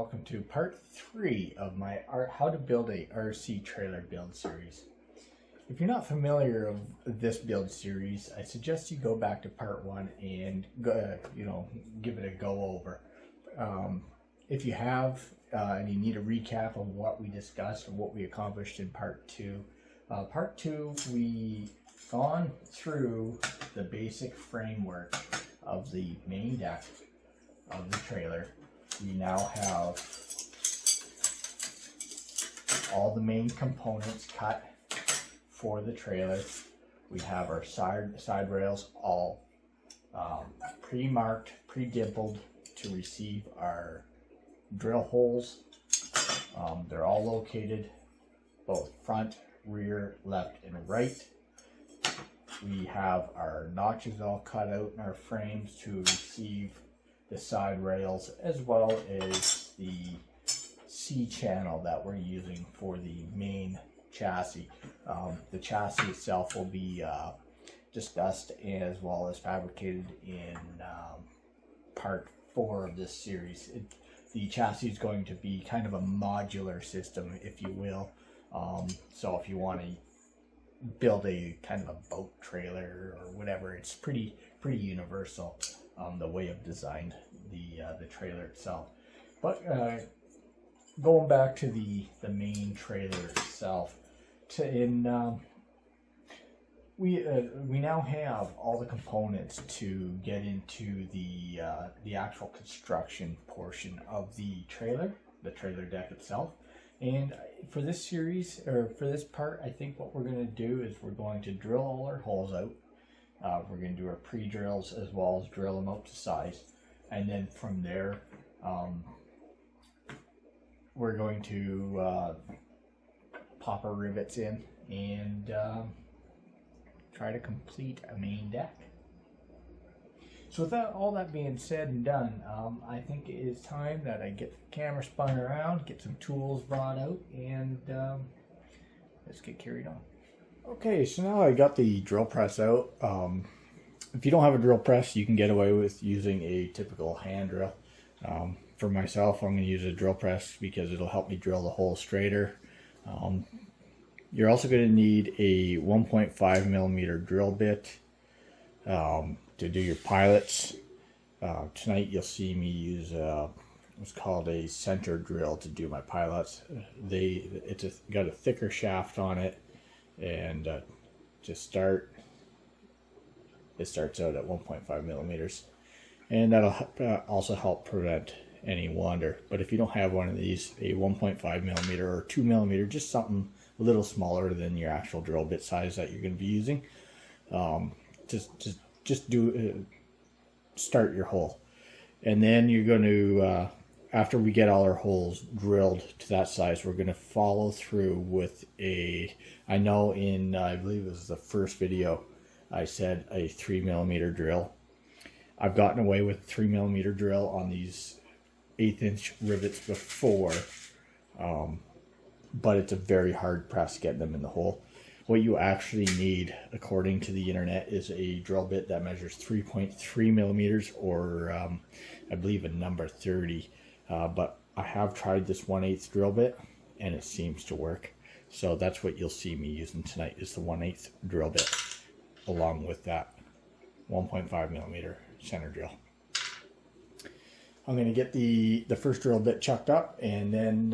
welcome to part 3 of my how to build a RC trailer build series. If you're not familiar with this build series, I suggest you go back to part 1 and give it a go over. If you have and you need a recap of what we discussed and what we accomplished in part 2, we gone through the basic framework of the main deck of the trailer. We now have all the main components cut for the trailer. We have our side rails all pre-marked, pre-dimpled to receive our drill holes. They're all located both front, rear, left, and right. We have our notches all cut out in our frames to receive the side rails, as well as the C-channel that we're using for the main chassis. The chassis itself will be discussed as well as fabricated in part 4 of this series. The chassis is going to be kind of a modular system, if you will. So if you want to build a kind of a boat trailer or whatever, it's pretty universal, the way of designed the trailer itself. But going back to the main trailer itself, we now have all the components to get into the actual construction portion of the trailer deck itself. And for this series, or for this part, I think what we're going to do is we're going to drill all our holes out. We're going to do our pre-drills as well as drill them out to size. And then from there, we're going to pop our rivets in and try to complete a main deck. So with all that being said and done, I think it is time that I get the camera spun around, get some tools brought out, and let's get carried on. Okay, so now I got the drill press out. If you don't have a drill press, you can get away with using a typical hand drill. For myself, I'm going to use a drill press because it'll help me drill the hole straighter. You're also going to need a 1.5 millimeter drill bit to do your pilots. Tonight you'll see me use what's called a center drill to do my pilots. It's got a thicker shaft on it, and to start, it starts out at 1.5 millimeters, and that'll also help prevent any wander. But if you don't have one of these, a 1.5 millimeter or 2 millimeter, just something a little smaller than your actual drill bit size that you're going to be using, just start your hole. And then you're going to after we get all our holes drilled to that size, we're going to follow through with I know in I believe it was the first video I said a 3 millimeter drill. I've gotten away with 3 millimeter drill on these 1/8 inch rivets before, but it's a very hard press getting them in the hole. What you actually need, according to the internet, is a drill bit that measures 3.3 millimeters, or I believe a number 30. But I have tried this 1/8 drill bit, and it seems to work. So that's what you'll see me using tonight, is the 1/8 drill bit, along with that 1.5 millimeter center drill. I'm going to get the first drill bit chucked up, and then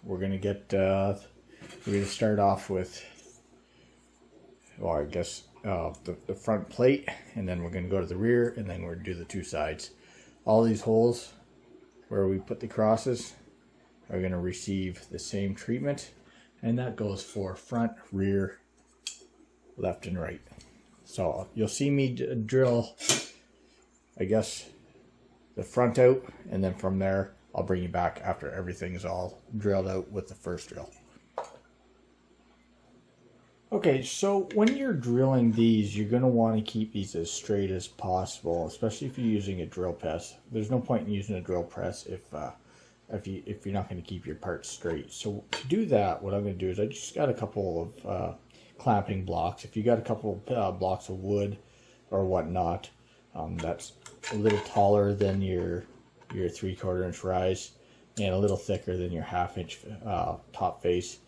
we're going to start off with, well, I guess the front plate, and then we're going to go to the rear, and then we're going to do the two sides. All these holes where we put the crosses are going to receive the same treatment, and that goes for front, rear, left, and right. So you'll see me drill, I guess, the front out, and then from there I'll bring you back after everything's all drilled out with the first drill. Okay, so when you're drilling these, you're going to want to keep these as straight as possible, especially if you're using a drill press. There's no point in using a drill press if you're not going to keep your parts straight. So to do that, what I'm going to do is I just got a couple of clamping blocks. If you got a couple of blocks of wood or whatnot, that's a little taller than your 3/4 inch rise, and a little thicker than your 1/2 inch top face,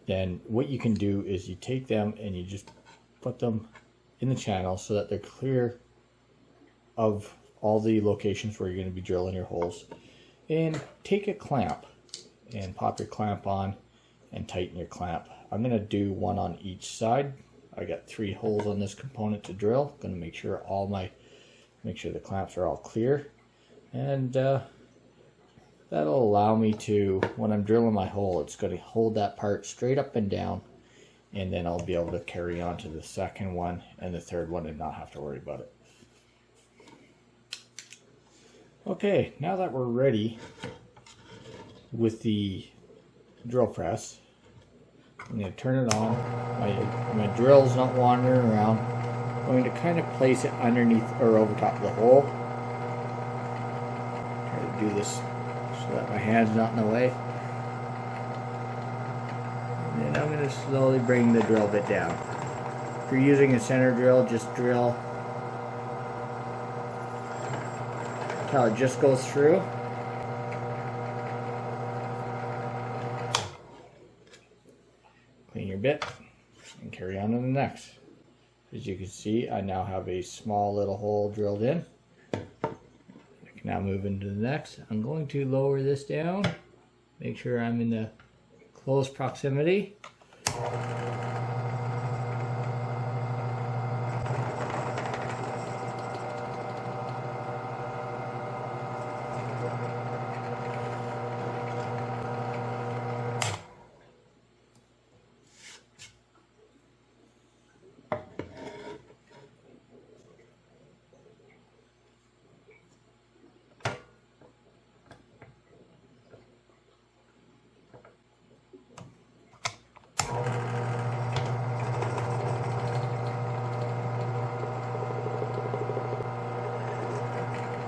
then what you can do is you take them and you just put them in the channel so that they're clear of all the locations where you're going to be drilling your holes. And take a clamp and pop your clamp on and tighten your clamp. I'm going to do one on each side. I got 3 holes on this component to drill. Going to make sure the clamps are all clear, and that'll allow me to, when I'm drilling my hole, it's going to hold that part straight up and down, and then I'll be able to carry on to the second one and the third one and not have to worry about it. Okay, now that we're ready with the drill press, I'm going to turn it on. My drill's not wandering around. I'm going to kind of place it underneath or over top of the hole. Try to do this so that my hand's not in the way. And then I'm going to slowly bring the drill bit down. If you're using a center drill, just drill until it just goes through. Clean your bit and carry on to the next. As you can see, I now have a small little hole drilled in. I can now move into the next. I'm going to lower this down, make sure I'm in the close proximity.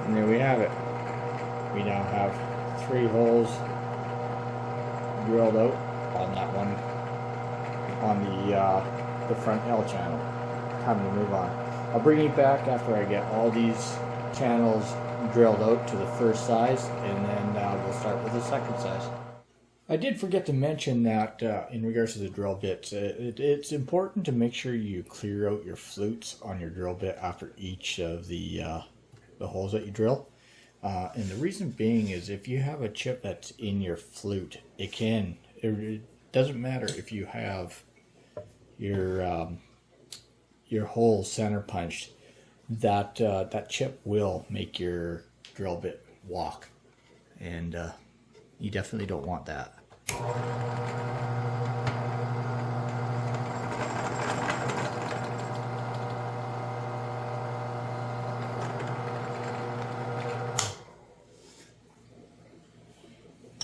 And there we have it. We now have 3 holes drilled out on that one, on the front L channel. Time to move on. I'll bring you back after I get all these channels drilled out to the first size, and then we'll start with the second size. I did forget to mention that in regards to the drill bits, it's important to make sure you clear out your flutes on your drill bit after each of the holes that you drill. And the reason being is if you have a chip that's in your flute, it doesn't matter if you have your hole center punched, that chip will make your drill bit walk, and you definitely don't want that.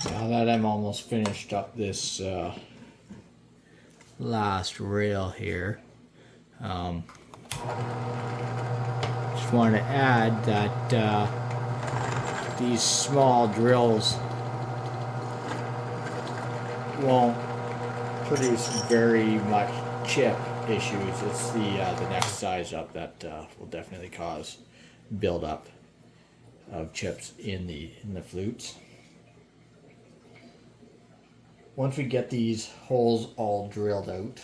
Now that I'm almost finished up this last rail here, just want to add that these small drills won't produce very much chip issues. It's the next size up that will definitely cause buildup of chips in the flutes. Once we get these holes all drilled out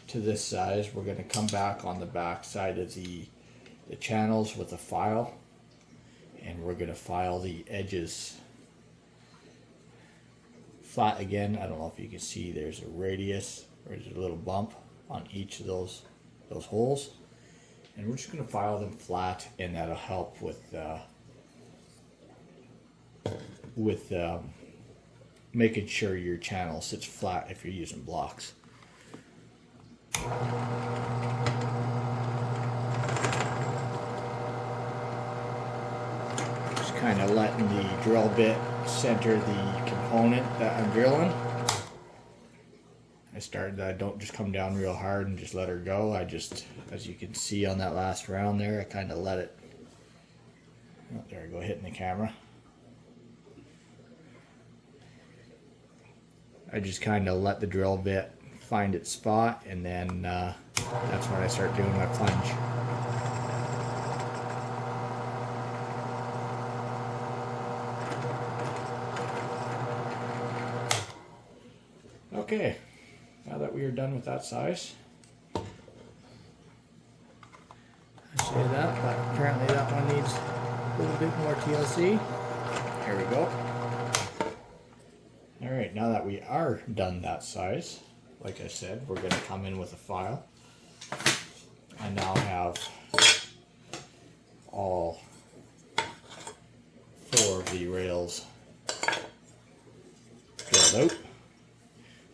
to this size, we're going to come back on the back side of the channels with a file, and we're going to file the edges flat again. I don't know if you can see, there's a radius, or there's a little bump on each of those holes, and we're just going to file them flat, and that'll help with making sure your channel sits flat if you're using blocks. Just kind of letting the drill bit center the component that I'm drilling. I don't just come down real hard and just let her go. I just, as you can see on that last round there, I kind of let it, oh, there I go, hitting the camera. I just kind of let the drill bit find its spot, and then that's when I start doing my plunge. Okay, now that we are done with that size, I say that, but apparently that one needs a little bit more TLC. Here we go. Alright, now that we are done that size, like I said, we're going to come in with a file. I now have all 4 of the rails drilled out.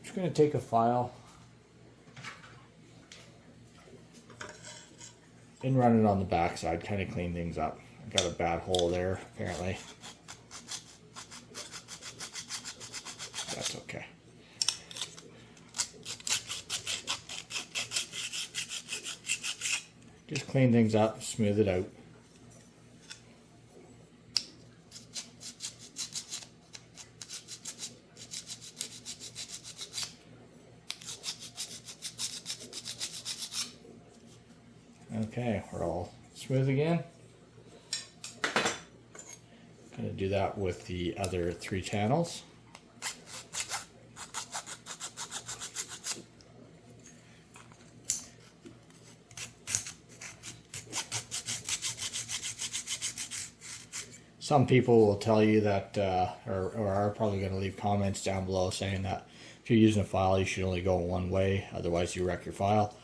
I'm just going to take a file and run it on the back side, kind of clean things up. I got a bad hole there, apparently. That's okay. Just clean things up, smooth it out. Okay, we're all smooth again. Going to do that with the other 3 channels. Some people will tell you that, or are probably going to leave comments down below saying that if you're using a file, you should only go one way, otherwise you wreck your file.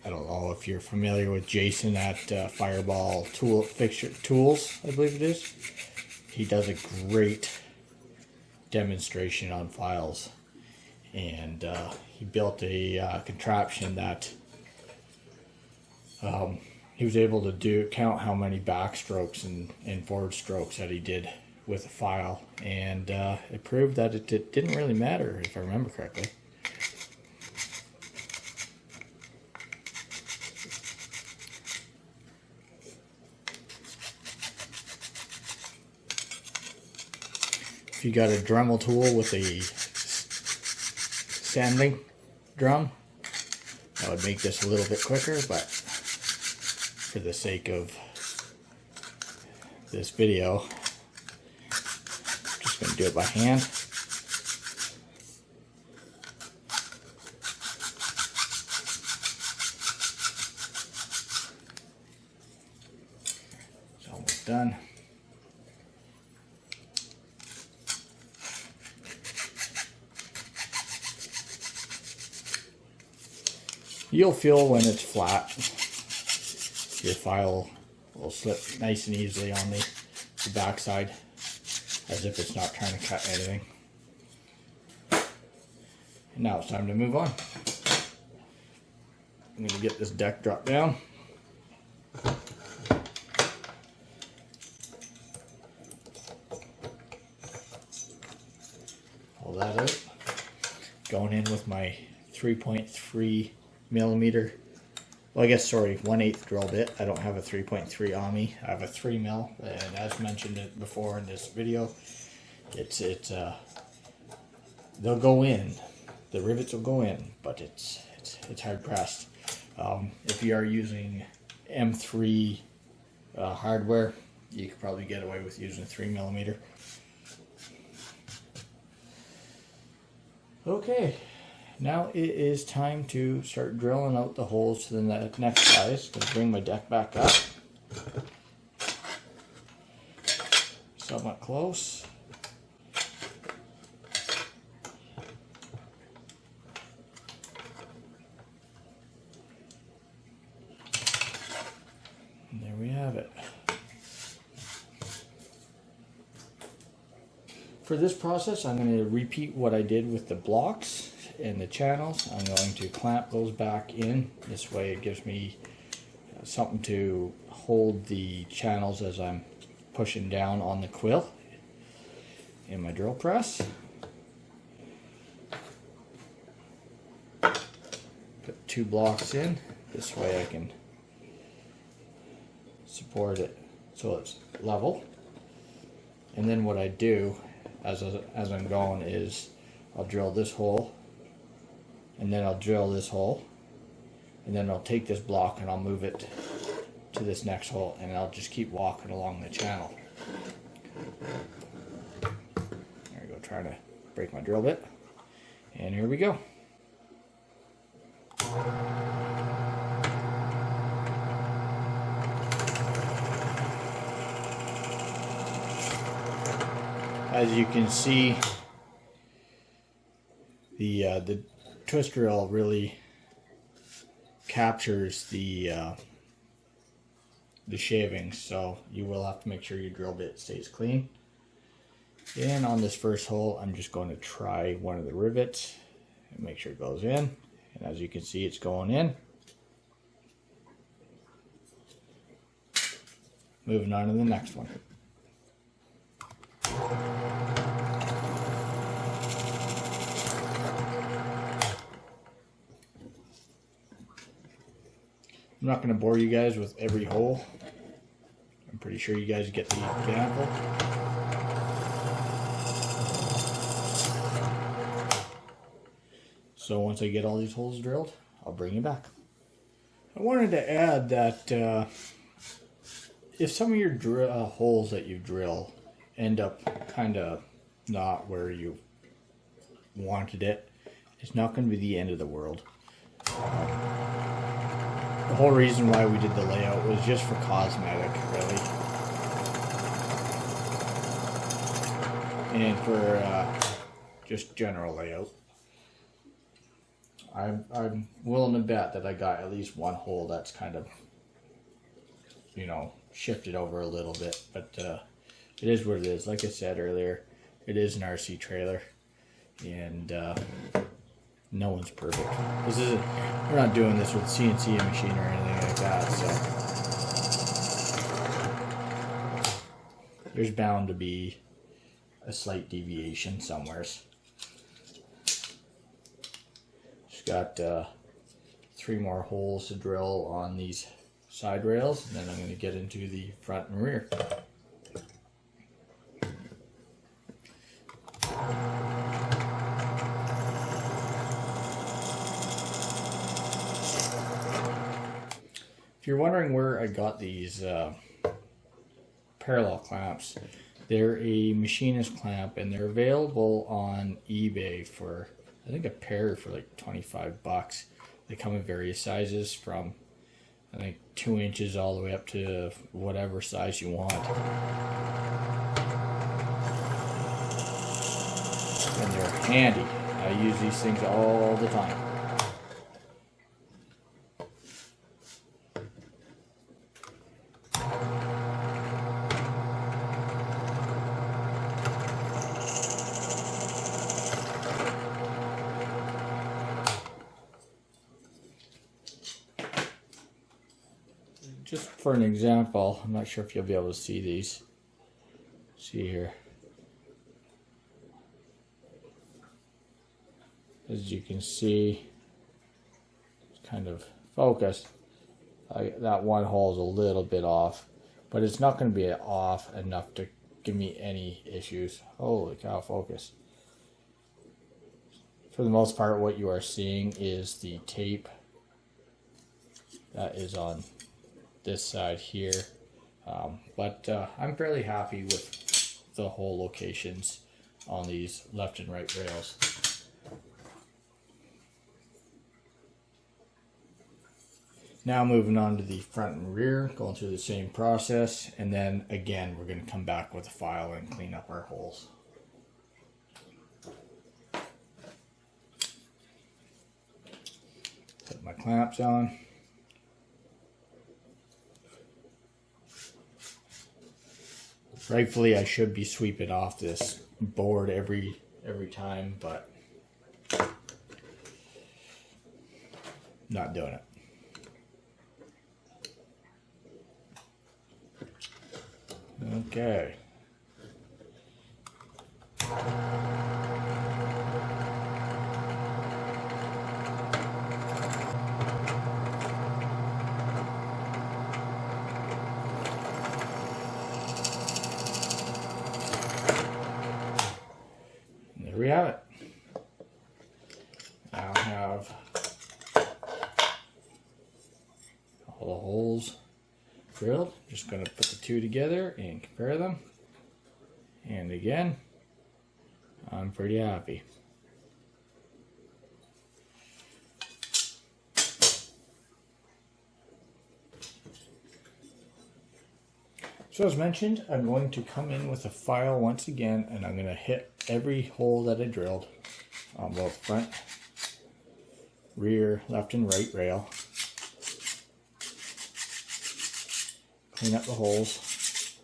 I don't know if you're familiar with Jason at Fireball Tools, I believe it is. He does a great demonstration on files, and he built a contraption that he was able to count how many backstrokes and forward strokes that he did with a file, and it proved that it didn't really matter, if I remember correctly. If you got a Dremel tool with a sanding drum, that would make this a little bit quicker, but for the sake of this video, I'm just going to do it by hand. It's almost done. You'll feel when it's flat, your file will slip nice and easily on the back side, as if it's not trying to cut anything. And now it's time to move on. I'm going to get this deck dropped down. Pull that out. Going in with my 3.3 millimeter, well, I guess, sorry, 1/8 drill bit. I don't have a 3.3 on me. I have a 3 mil, and as mentioned before in this video, they'll go in. The rivets will go in, but it's hard pressed. If you are using M3 hardware, you could probably get away with using 3 millimeter. Okay. Now it is time to start drilling out the holes to the next size. I'm going to bring my deck back up. Somewhat close. And there we have it. For this process, I'm going to repeat what I did with the blocks and the channels. I'm going to clamp those back in. This way it gives me something to hold the channels as I'm pushing down on the quill in my drill press. Put 2 blocks in. This way I can support it so it's level. And then what I do as I'm going is I'll drill this hole, and then I'll drill this hole, and then I'll take this block and I'll move it to this next hole, and I'll just keep walking along the channel. There we go, trying to break my drill bit. And here we go. As you can see, the twist drill really captures the shavings, so you will have to make sure your drill bit stays clean. And on this first hole, I'm just going to try one of the rivets and make sure it goes in. And as you can see, it's going in. Moving on to the next one. I'm not going to bore you guys with every hole. I'm pretty sure you guys get the example. So once I get all these holes drilled, I'll bring you back. I wanted to add that if some of your holes that you drill end up kind of not where you wanted it, it's not going to be the end of the world. The whole reason why we did the layout was just for cosmetic, really. And for just general layout. I'm willing to bet that I got at least one hole that's kind of, you know, shifted over a little bit. But it is what it is. Like I said earlier, it is an RC trailer. And no one's perfect. This isn't, we're not doing this with CNC machine or anything like that, so there's bound to be a slight deviation somewheres. Just got 3 more holes to drill on these side rails, and then I'm going to get into the front and rear. If you're wondering where I got these parallel clamps, they're a machinist clamp and they're available on eBay for, I think, a pair for like 25 bucks. They come in various sizes from, I think, 2 inches all the way up to whatever size you want. And they're handy. I use these things all the time. Just for an example, I'm not sure if you'll be able to see these. See here. As you can see, it's kind of focused. That one hole is a little bit off, but it's not going to be off enough to give me any issues. Holy cow, focus. For the most part, what you are seeing is the tape that is on this side here, but I'm fairly happy with the hole locations on these left and right rails. Now moving on to the front and rear, going through the same process, and then again we're going to come back with a file and clean up our holes. Put my clamps on. Rightfully, I should be sweeping off this board every time, but not doing it. Okay. There we have it. Now I have all the holes drilled. Just going to put the two together and compare them. And again, I'm pretty happy. So as mentioned, I'm going to come in with a file once again, and I'm going to hit every hole that I drilled on both front, rear, left and right rail. Clean up the holes.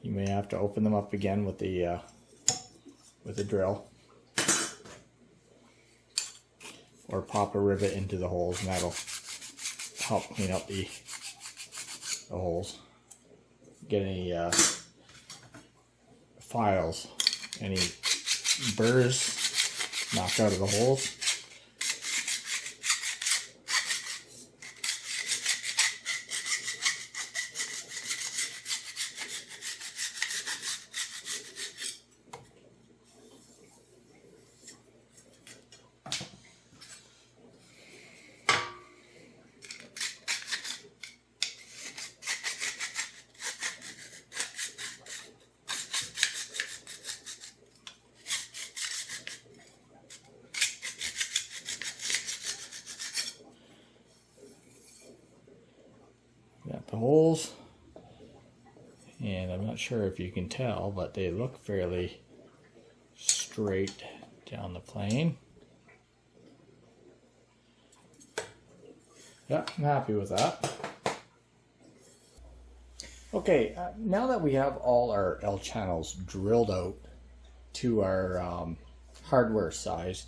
You may have to open them up again with the drill, or pop a rivet into the holes, and that'll help clean up the holes. Get any files, any burrs knocked out of the holes. Got the holes, and I'm not sure if you can tell, but they look fairly straight down the plane. Yeah, I'm happy with that. Okay, now that we have all our L channels drilled out to our hardware size,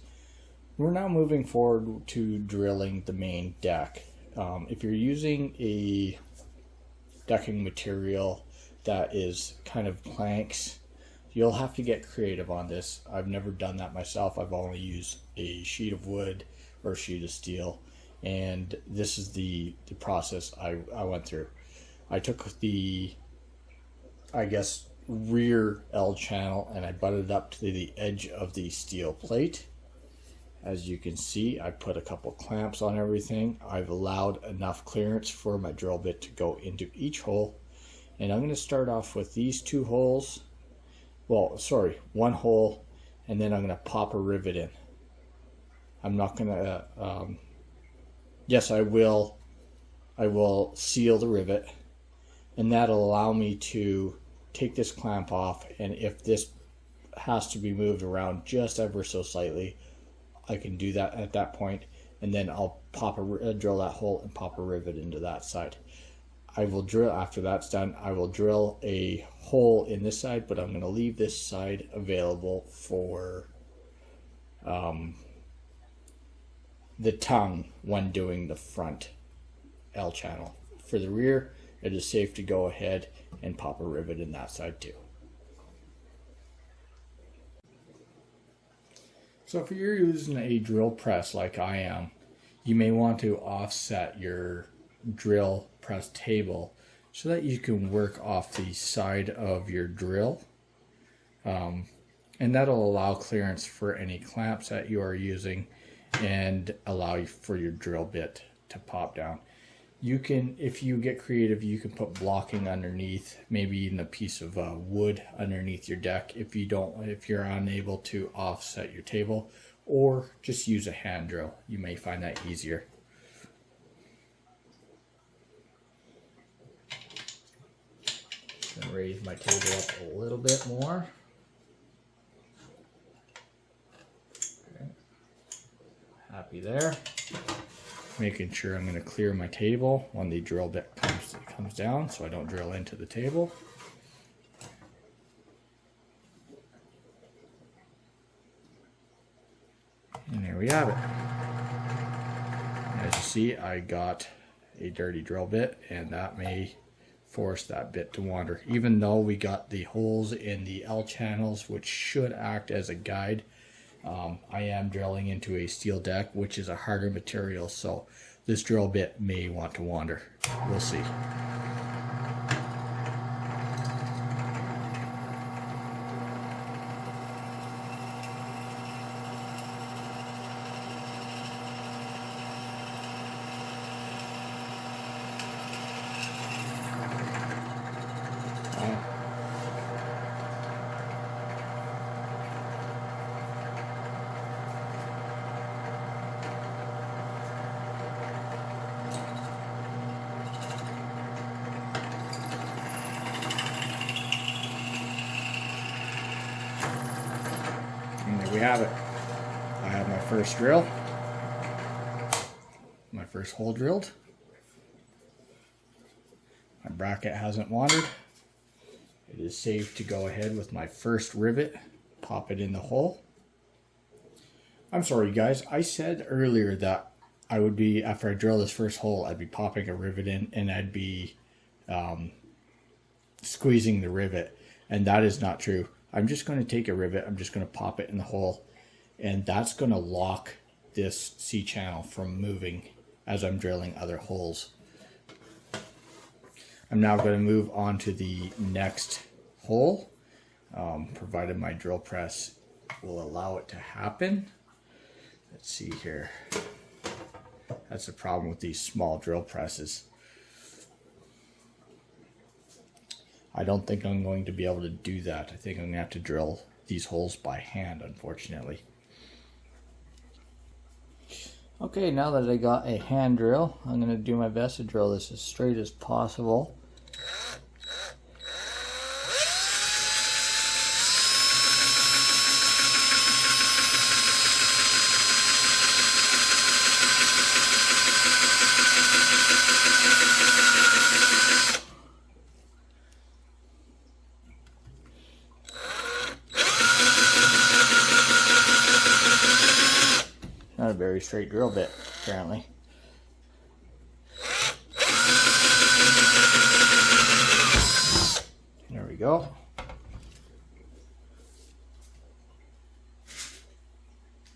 we're now moving forward to drilling the main deck. If you're using a decking material that is kind of planks, you'll have to get creative on this. I've never done that myself. I've only used a sheet of wood or a sheet of steel, and this is the process I went through. I took the, I guess, rear L channel and I butted it up to the edge of the steel plate. As you can see, I put a couple clamps on everything. I've allowed enough clearance for my drill bit to go into each hole. And I'm going to start off with these two holes. Well, sorry, one hole, and then I'm going to pop a rivet in. I'm not going to, yes, I will seal the rivet, and that'll allow me to take this clamp off, and if this has to be moved around just ever so slightly, I can do that at that point, and then I'll drill that hole and pop a rivet into that side. I will drill, after that's done, I will drill a hole in this side, but I'm going to leave this side available for the tongue when doing the front L channel. For the rear, it is safe to go ahead and pop a rivet in that side too. So if you're using a drill press like I am, you may want to offset your drill press table so that you can work off the side of your drill. And that'll allow clearance for any clamps that you are using and allow for your drill bit to pop down. You can, if you get creative, you can put blocking underneath, maybe even a piece of wood underneath your deck if you're unable to offset your table, or just use a hand drill. You may find that easier. Gonna raise my table up a little bit more. Okay. Happy there. Making sure I'm going to clear my table when the drill bit comes down, so I don't drill into the table. And there we have it. As you see, I got a dirty drill bit, and that may force that bit to wander. Even though we got the holes in the L channels, which should act as a guide, I am drilling into a steel deck, which is a harder material, so this drill bit may want to wander. We'll see. we have it. I have my first drill. My first hole drilled. My bracket hasn't wandered. It is safe to go ahead with my first rivet. Pop it in the hole. I'm sorry guys, I said earlier that I would be, after I drill this first hole, I'd be popping a rivet in and I'd be squeezing the rivet. And that is not true. I'm just going to take a rivet, I'm just going to pop it in the hole, and that's going to lock this C-channel from moving as I'm drilling other holes. I'm now going to move on to the next hole, provided my drill press will allow it to happen. Let's see here. That's the problem with these small drill presses. I don't think I'm going to be able to do that. I think I'm going to have to drill these holes by hand, unfortunately. Okay, now that I got a hand drill, I'm going to do my best to drill this as straight as possible. Not a very straight drill bit, apparently. There we go.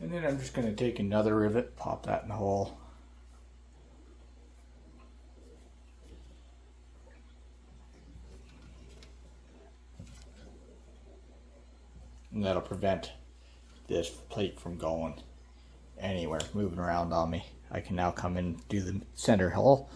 And then I'm just going to take another rivet, pop that in the hole. And that'll prevent this plate from going anywhere, moving around on me. I can now come in and do the center hole.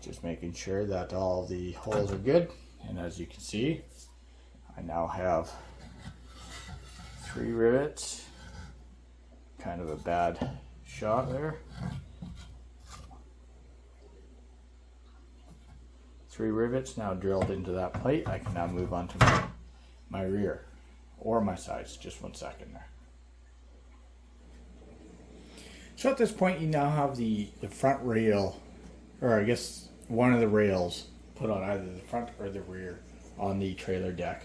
Just making sure that all the holes are good, and as you can see, I now have 3 rivets. Kind of a bad shot there. 3 rivets now drilled into that plate. I can now move on to my rear or my sides. Just 1 second there. So at this point, you now have the front rail, or I guess one of the rails, put on either the front or the rear on the trailer deck,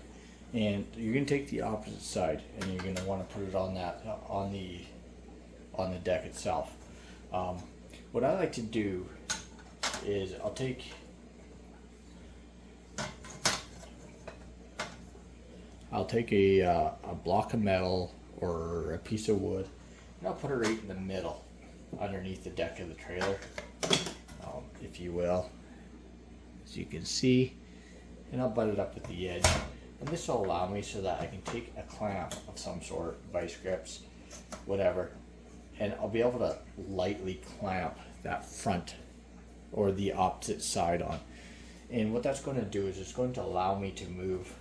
and you're going to take the opposite side and you're going to want to put it on that on the deck itself. What I like to do is I'll take a block of metal or a piece of wood, and I'll put it right in the middle underneath the deck of the trailer, if you will, as you can see, and I'll butt it up at the edge, and this will allow me so that I can take a clamp of some sort, vice grips, whatever, and I'll be able to lightly clamp that front or the opposite side on. And what that's going to do is it's going to allow me to move,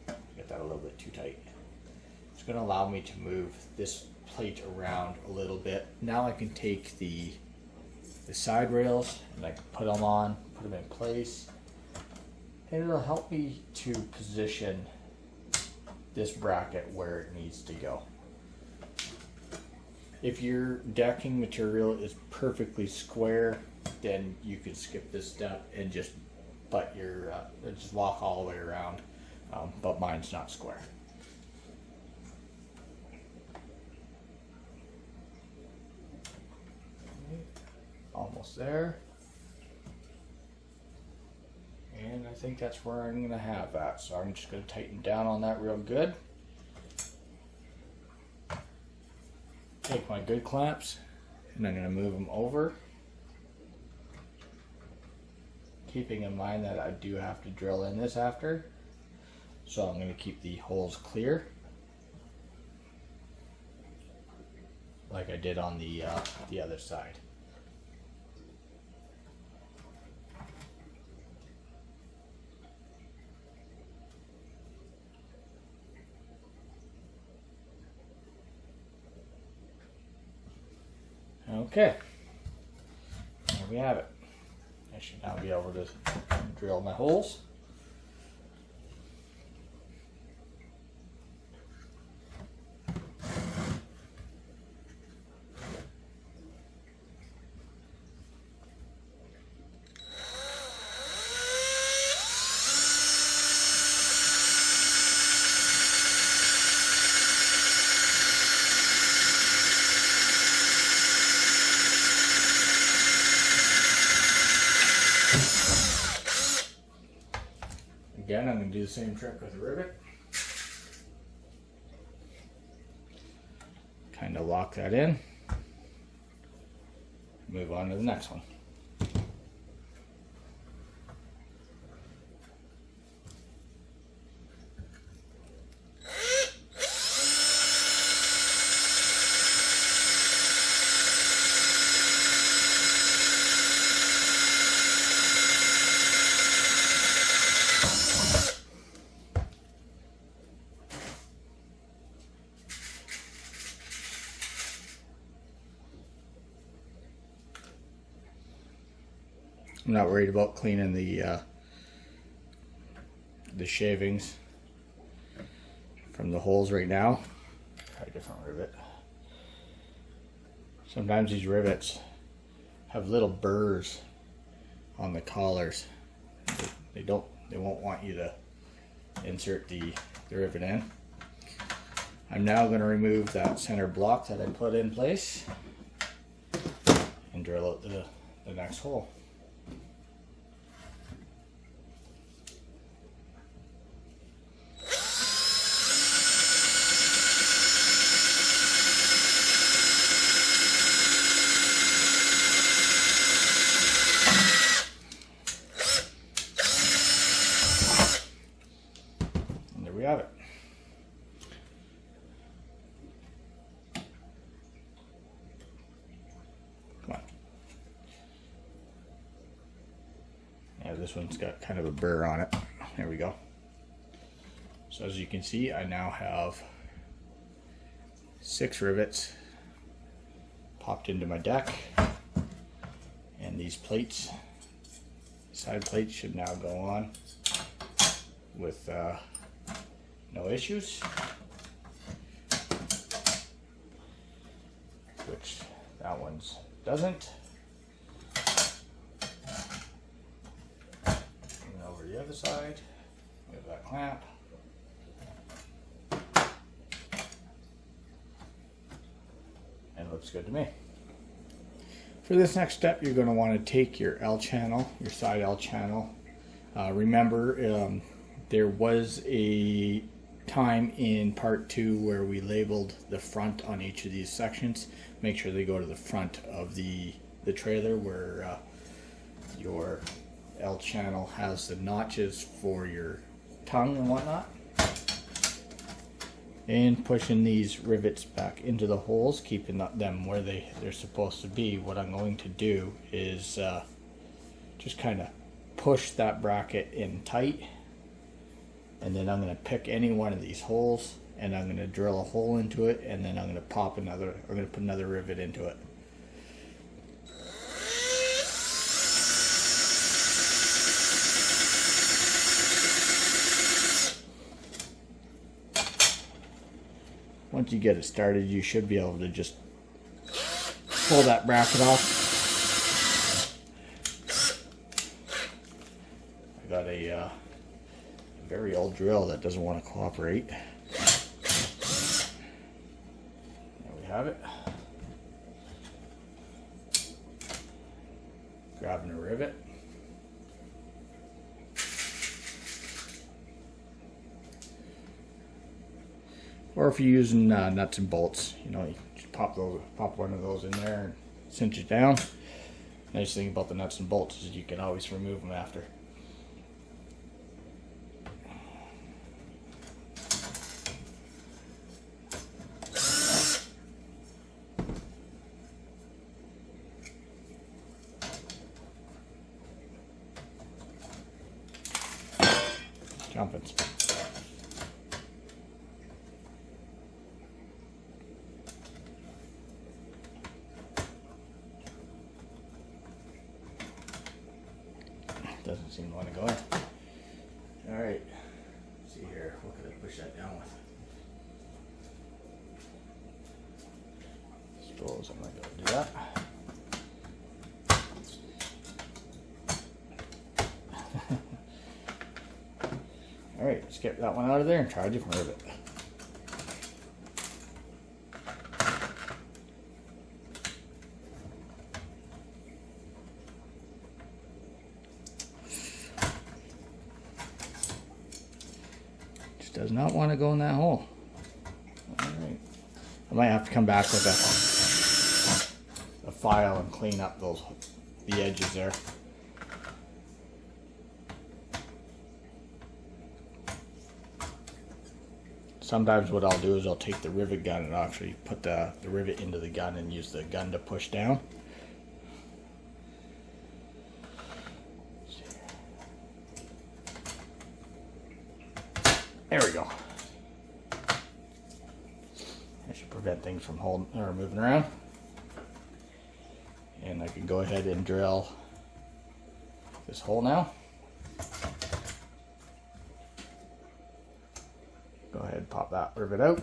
get that a little bit too tight, it's going to allow me to move this plate around a little bit. Now I can take the side rails and I can put them on, put them in place, and it'll help me to position this bracket where it needs to go. If your decking material is perfectly square, then you can skip this step and just butt your just walk all the way around, but mine's not square. Almost there, and I think that's where I'm going to have that, so I'm just going to tighten down on that real good. Take my good clamps and I'm going to move them over, keeping in mind that I do have to drill in this after, so I'm going to keep the holes clear like I did on the other side. Okay, there we have it. I should now be able to drill my holes. Again, I'm going to do the same trick with the rivet. Kind of lock that in. Move on to the next one. I'm not worried about cleaning the shavings from the holes right now. Try a different rivet. Sometimes these rivets have little burrs on the collars. They won't want you to insert the rivet in. I'm now going to remove that center block that I put in place and drill out the next hole. We have it. Come on. Yeah, this one's got kind of a burr on it. There we go. So as you can see, I now have 6 rivets popped into my deck, and these plates, side plates, should now go on with no issues, which that one's doesn't. And over the other side, we have that clamp. And it looks good to me. For this next step, you're going to want to take your L channel, your side L channel. Remember, there was a time in part 2 where we labeled the front on each of these sections. Make sure they go to the front of the trailer where your L channel has the notches for your tongue and whatnot. And pushing these rivets back into the holes, keeping them where they're supposed to be. What I'm going to do is just kind of push that bracket in tight. And then I'm going to pick any one of these holes and I'm going to drill a hole into it, and then I'm going to put another rivet into it. Once you get it started, you should be able to just pull that bracket off. I got a very old drill that doesn't want to cooperate. There we have it. Grabbing a rivet. Or if you're using nuts and bolts, you know, you just pop one of those in there and cinch it down. Nice thing about the nuts and bolts is you can always remove them after. Jumpins. doesn't seem to want to go in. Alright, see here, what could I push that down with? Suppose I'm going to go do that. Alright, let's get that one out of there and try a different rivet. Just does not want to go in that hole. Alright. I might have to come back with a file and clean up the edges there. Sometimes what I'll do is I'll take the rivet gun and actually put the rivet into the gun and use the gun to push down. There we go. That should prevent things from holding or moving around. And I can go ahead and drill this hole now. Go ahead and pop that rivet out.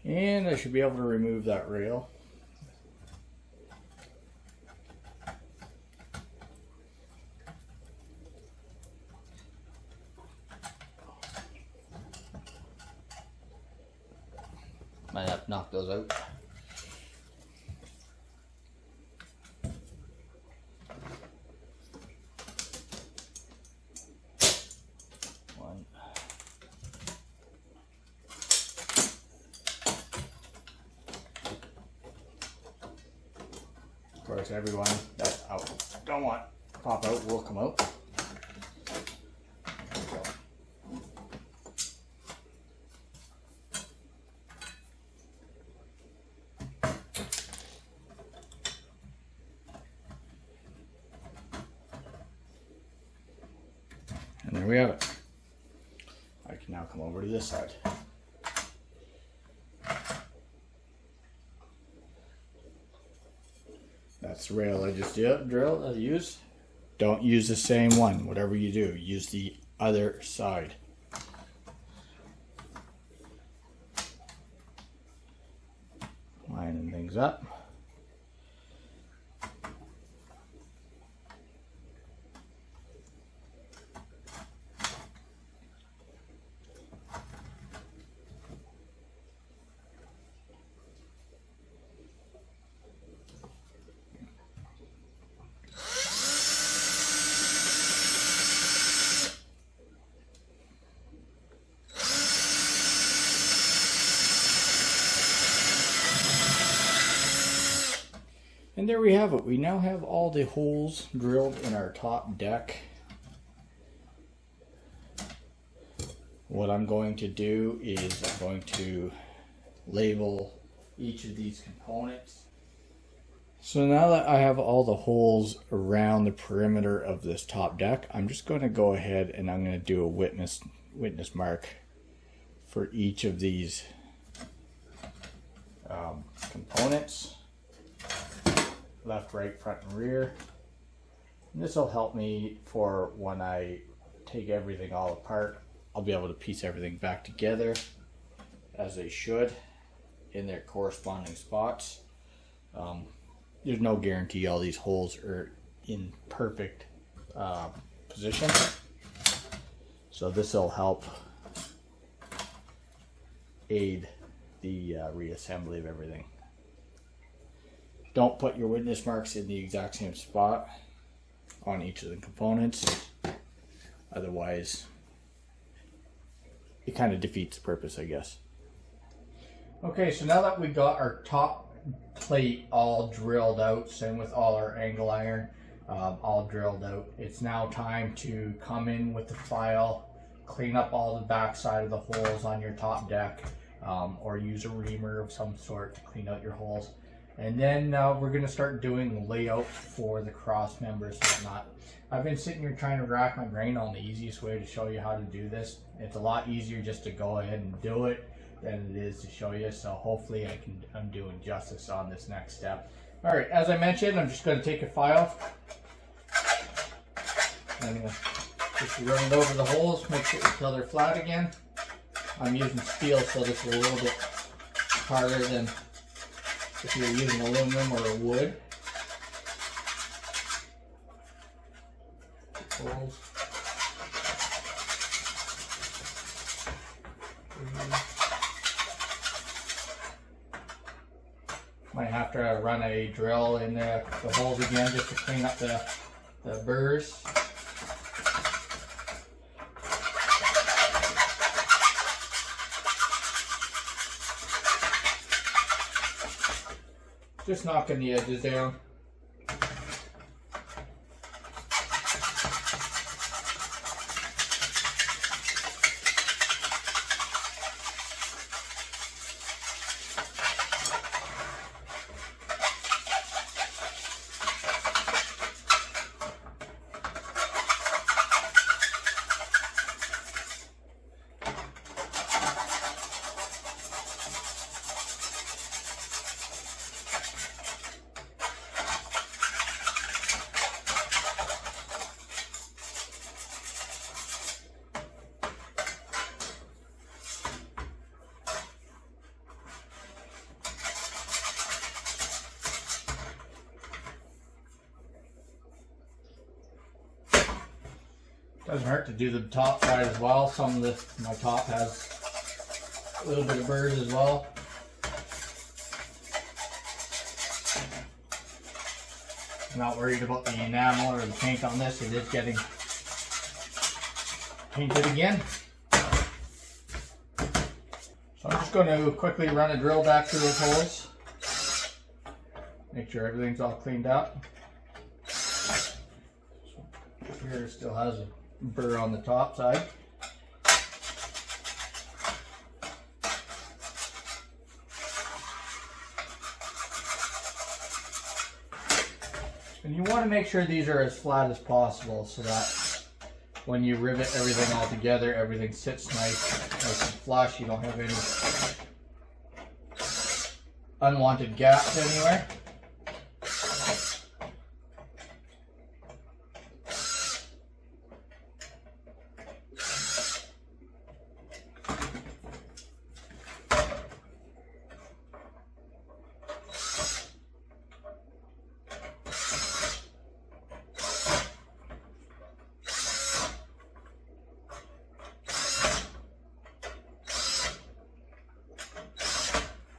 And I should be able to remove that rail. Might have to knock those out. Of course, everyone that I don't want to pop out will come out. There we go. And there we have it. I can now come over to this side. That's the rail I just used. Don't use the same one. Whatever you do, use the other side. Lining things up. And there we have it. We now have all the holes drilled in our top deck. What I'm going to do is I'm going to label each of these components. So now that I have all the holes around the perimeter of this top deck, I'm just going to go ahead and I'm going to do a witness mark for each of these components. Left, right, front, and rear. And this will help me for when I take everything all apart. I'll be able to piece everything back together as they should in their corresponding spots. There's no guarantee all these holes are in perfect position, so this will help aid the reassembly of everything. Don't put your witness marks in the exact same spot on each of the components, otherwise it kind of defeats the purpose, I guess. Okay, so now that we got our top plate all drilled out, same with all our angle iron all drilled out, it's now time to come in with the file, clean up all the back side of the holes on your top deck, or use a reamer of some sort to clean out your holes. And then we're going to start doing the layout for the cross members and whatnot. I've been sitting here trying to rack my brain on the easiest way to show you how to do this. It's a lot easier just to go ahead and do it than it is to show you, so hopefully I'm doing justice on this next step. Alright, as I mentioned, I'm just going to take a file. I'm going to just run it over the holes, make sure until they're flat again. I'm using steel, so this is a little bit harder than if you're using aluminum or wood. Holes. Might have to run a drill in the holes again just to clean up the burrs. Just knocking the edges down. Doesn't hurt to do the top side as well. Some of my top has a little bit of burrs as well. I'm not worried about the enamel or the paint on this. It is getting painted again. So I'm just going to quickly run a drill back through those holes. Make sure everything's all cleaned up. Here it still has a burr on the top side. And you want to make sure these are as flat as possible so that when you rivet everything all together, everything sits nice and flush. You don't have any unwanted gaps anywhere.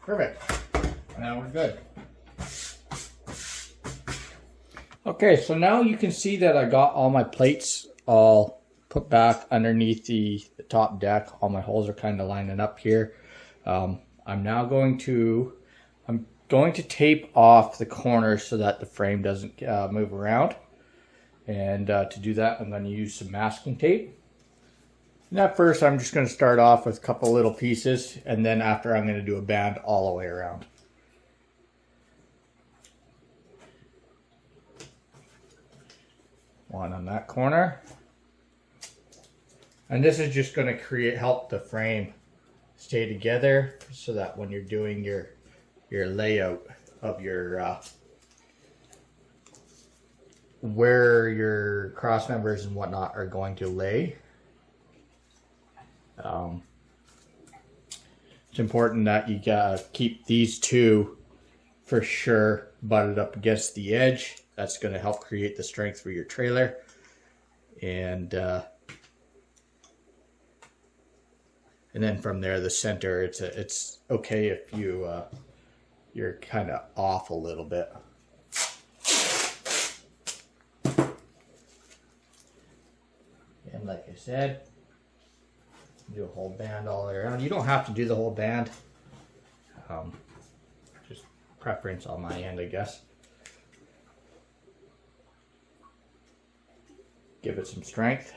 Perfect. Now we're good. Okay, so now you can see that I got all my plates all put back underneath the top deck. All my holes are kind of lining up here. I'm going to tape off the corners so that the frame doesn't move around. And to do that, I'm going to use some masking tape. And at first, I'm just going to start off with a couple little pieces, and then after I'm going to do a band all the way around. One on that corner. And this is just going to help the frame stay together so that when you're doing your layout of your where your cross members and whatnot are going to lay. It's important that you keep these two for sure butted up against the edge. That's going to help create the strength for your trailer. And then from there, the center, it's okay if you're kind of off a little bit. And like I said, do a whole band all the way around. You don't have to do the whole band. Just preference on my end, I guess. Give it some strength.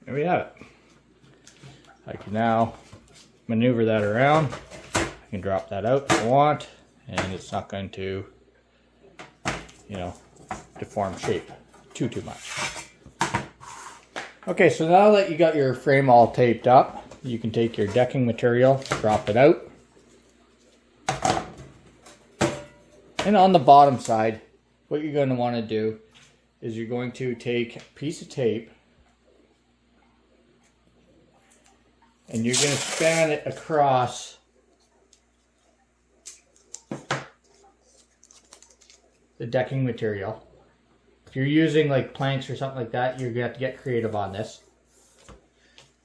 There we have it. I can now maneuver that around. I can drop that out if I want, and it's not going to, you know, deform shape too much. Okay, so now that you got your frame all taped up, you can take your decking material, drop it out. And on the bottom side, what you're going to want to do is you're going to take a piece of tape and you're going to span it across the decking material. If you're using like planks or something like that, you're going to have to get creative on this.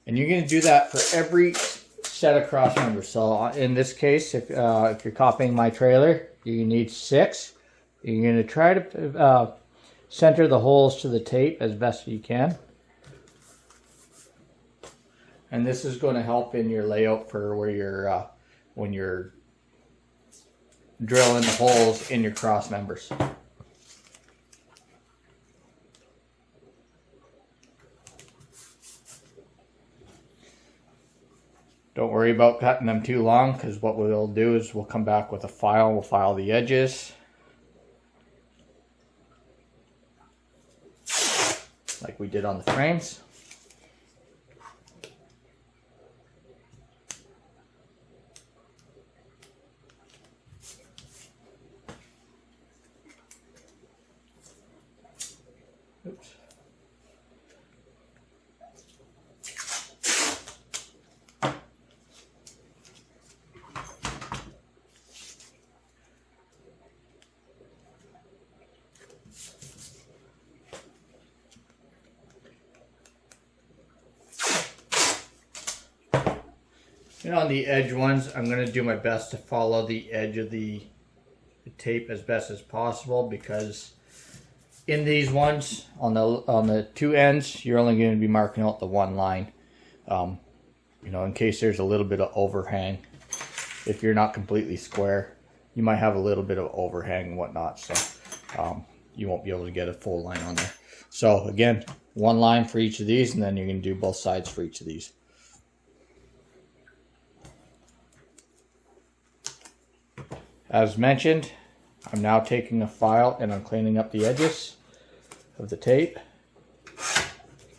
And you're going to do that for every set of cross members. So in this case, if you're copying my trailer, you need 6. You're going to try to center the holes to the tape as best you can. And this is going to help in your layout for where you're when you're drilling the holes in your cross members. Don't worry about cutting them too long, because what we'll do is we'll come back with a file. We'll file the edges like we did on the frames. Oops. And on the edge ones, I'm going to do my best to follow the edge of the tape as best as possible, because in these ones, on the two ends, you're only going to be marking out the one line. You know, in case there's a little bit of overhang. If you're not completely square, you might have a little bit of overhang and whatnot, so you won't be able to get a full line on there. So again, one line for each of these, and then you're going to do both sides for each of these. As mentioned, I'm now taking a file and I'm cleaning up the edges of the tape,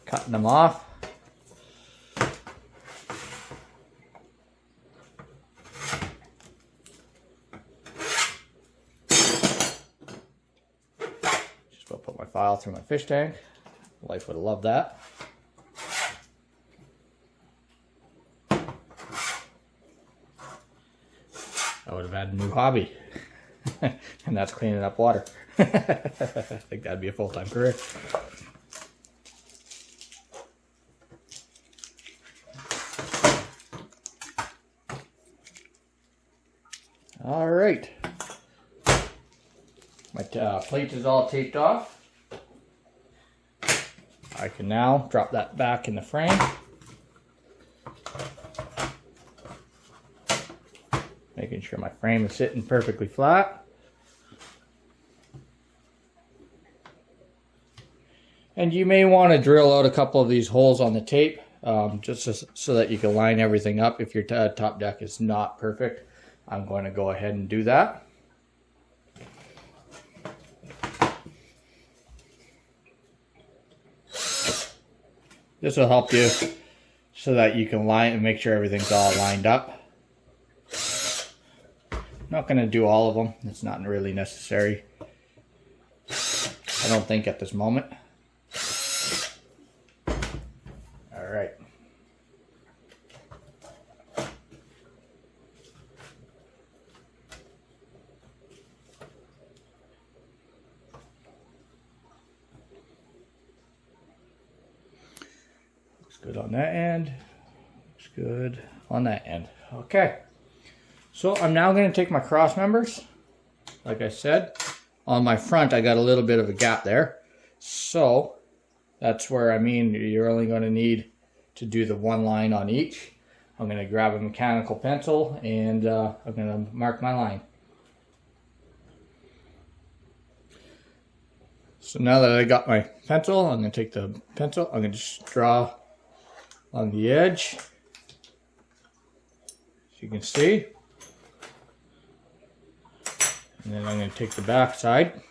cutting them off. Just going to put my file through my fish tank. Life would have loved that. I would have had a new hobby, and that's cleaning up water. I think that'd be a full-time career. All right, my plate is all taped off. I can now drop that back in the frame. Making sure my frame is sitting perfectly flat. And you may want to drill out a couple of these holes on the tape, just so that you can line everything up. If your top deck is not perfect, I'm going to go ahead and do that. This will help you so that you can line and make sure everything's all lined up. I'm not going to do all of them. It's not really necessary. I don't think at this moment. All right. Looks good on that end. Looks good on that end. Okay. So I'm now going to take my cross members. Like I said, on my front I got a little bit of a gap there. So that's where, I mean, you're only going to need to do the one line on each. I'm going to grab a mechanical pencil and I'm going to mark my line. So now that I got my pencil, I'm going to take the pencil, I'm going to just draw on the edge, as you can see. And then I'm going to take the back side.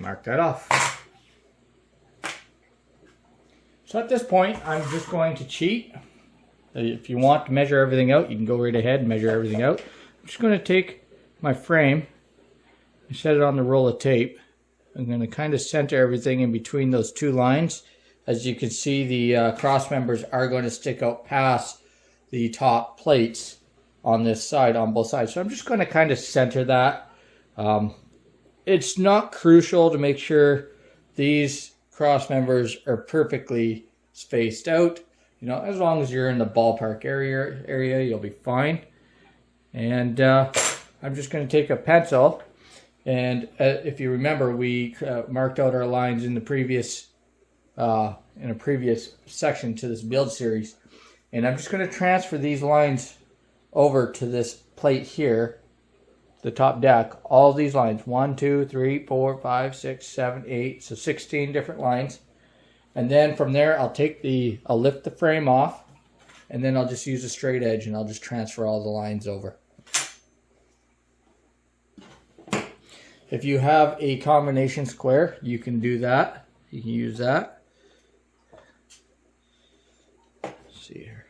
Mark that off. So at this point, I'm just going to cheat. If you want to measure everything out, you can go right ahead and measure everything out. I'm just going to take my frame and set it on the roll of tape. I'm going to kind of center everything in between those two lines. As you can see, the cross members are going to stick out past the top plates on this side, on both sides. So I'm just going to kind of center that. It's not crucial to make sure these cross members are perfectly spaced out. You know, as long as you're in the ballpark area, you'll be fine. And I'm just going to take a pencil. And if you remember, we marked out our lines in the previous in a previous section to this build series. And I'm just going to transfer these lines over to this plate here, the top deck. All these lines, 1, 2, 3, 4, 5, 6, 7, 8, so 16 different lines. And then from there, I'll lift the frame off, and then I'll just use a straight edge, and I'll just transfer all the lines over. If you have a combination square, you can do that. You can use that. Let's see here.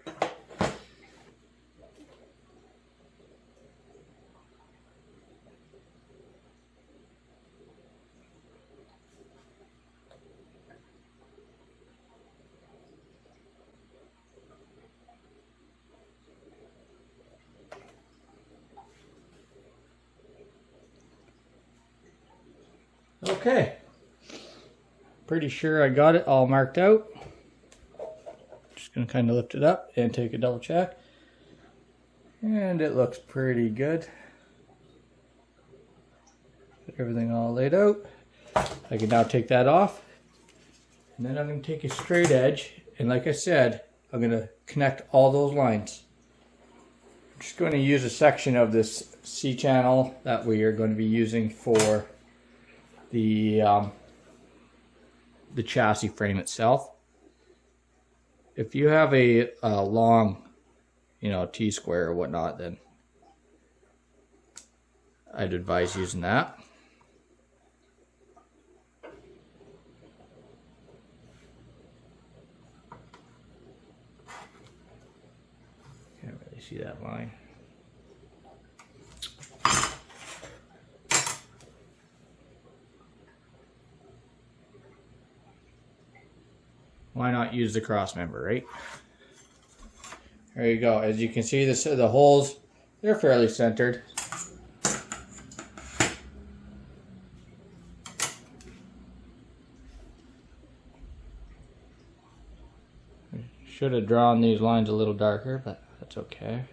Okay, pretty sure I got it all marked out. Just going to kind of lift it up and take a double check. And it looks pretty good. Everything all laid out. I can now take that off. And then I'm going to take a straight edge. And like I said, I'm going to connect all those lines. I'm just going to use a section of this C-channel that we are going to be using for the chassis frame itself. If you have a long, T-square or whatnot, then I'd advise using that. Can't really see that line. Why not use the cross member, right? There you go. As you can see, the holes, they're fairly centered. Should have drawn these lines a little darker, but That's okay.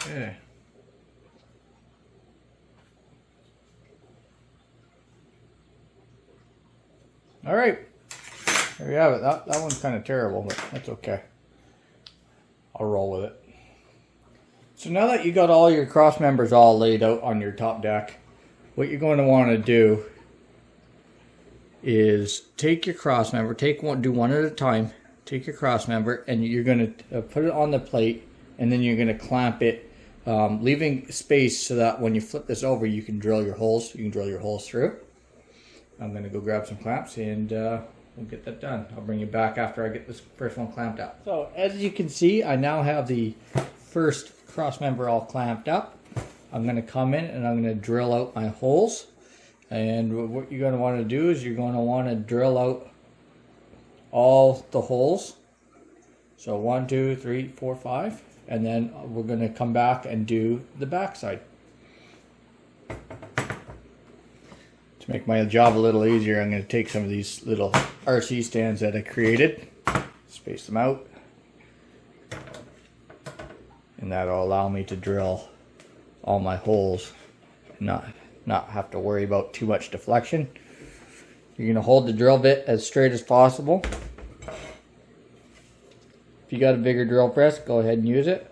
Okay. All right. There you have it. That one's kind of terrible, but that's okay. I'll roll with it. So now that you got all your cross members all laid out on your top deck, what you're going to want to do is take your cross member, do one at a time, take your cross member, and you're going to put it on the plate, and then you're going to clamp it, leaving space so that when you flip this over, you can drill your holes. You can drill your holes through. I'm going to go grab some clamps and we'll get that done. I'll bring you back after I get this first one clamped up. So as you can see, I now have the first cross member all clamped up. I'm going to come in and I'm going to drill out my holes. And what you're going to want to do is you're going to want to drill out all the holes. So 1, 2, 3, 4, 5. And then we're going to come back and do the back side. To make my job a little easier, I'm going to take some of these little RC stands that I created, space them out, and that'll allow me to drill all my holes, not have to worry about too much deflection. You're going to hold the drill bit as straight as possible. If you got a bigger drill press, go ahead and use it.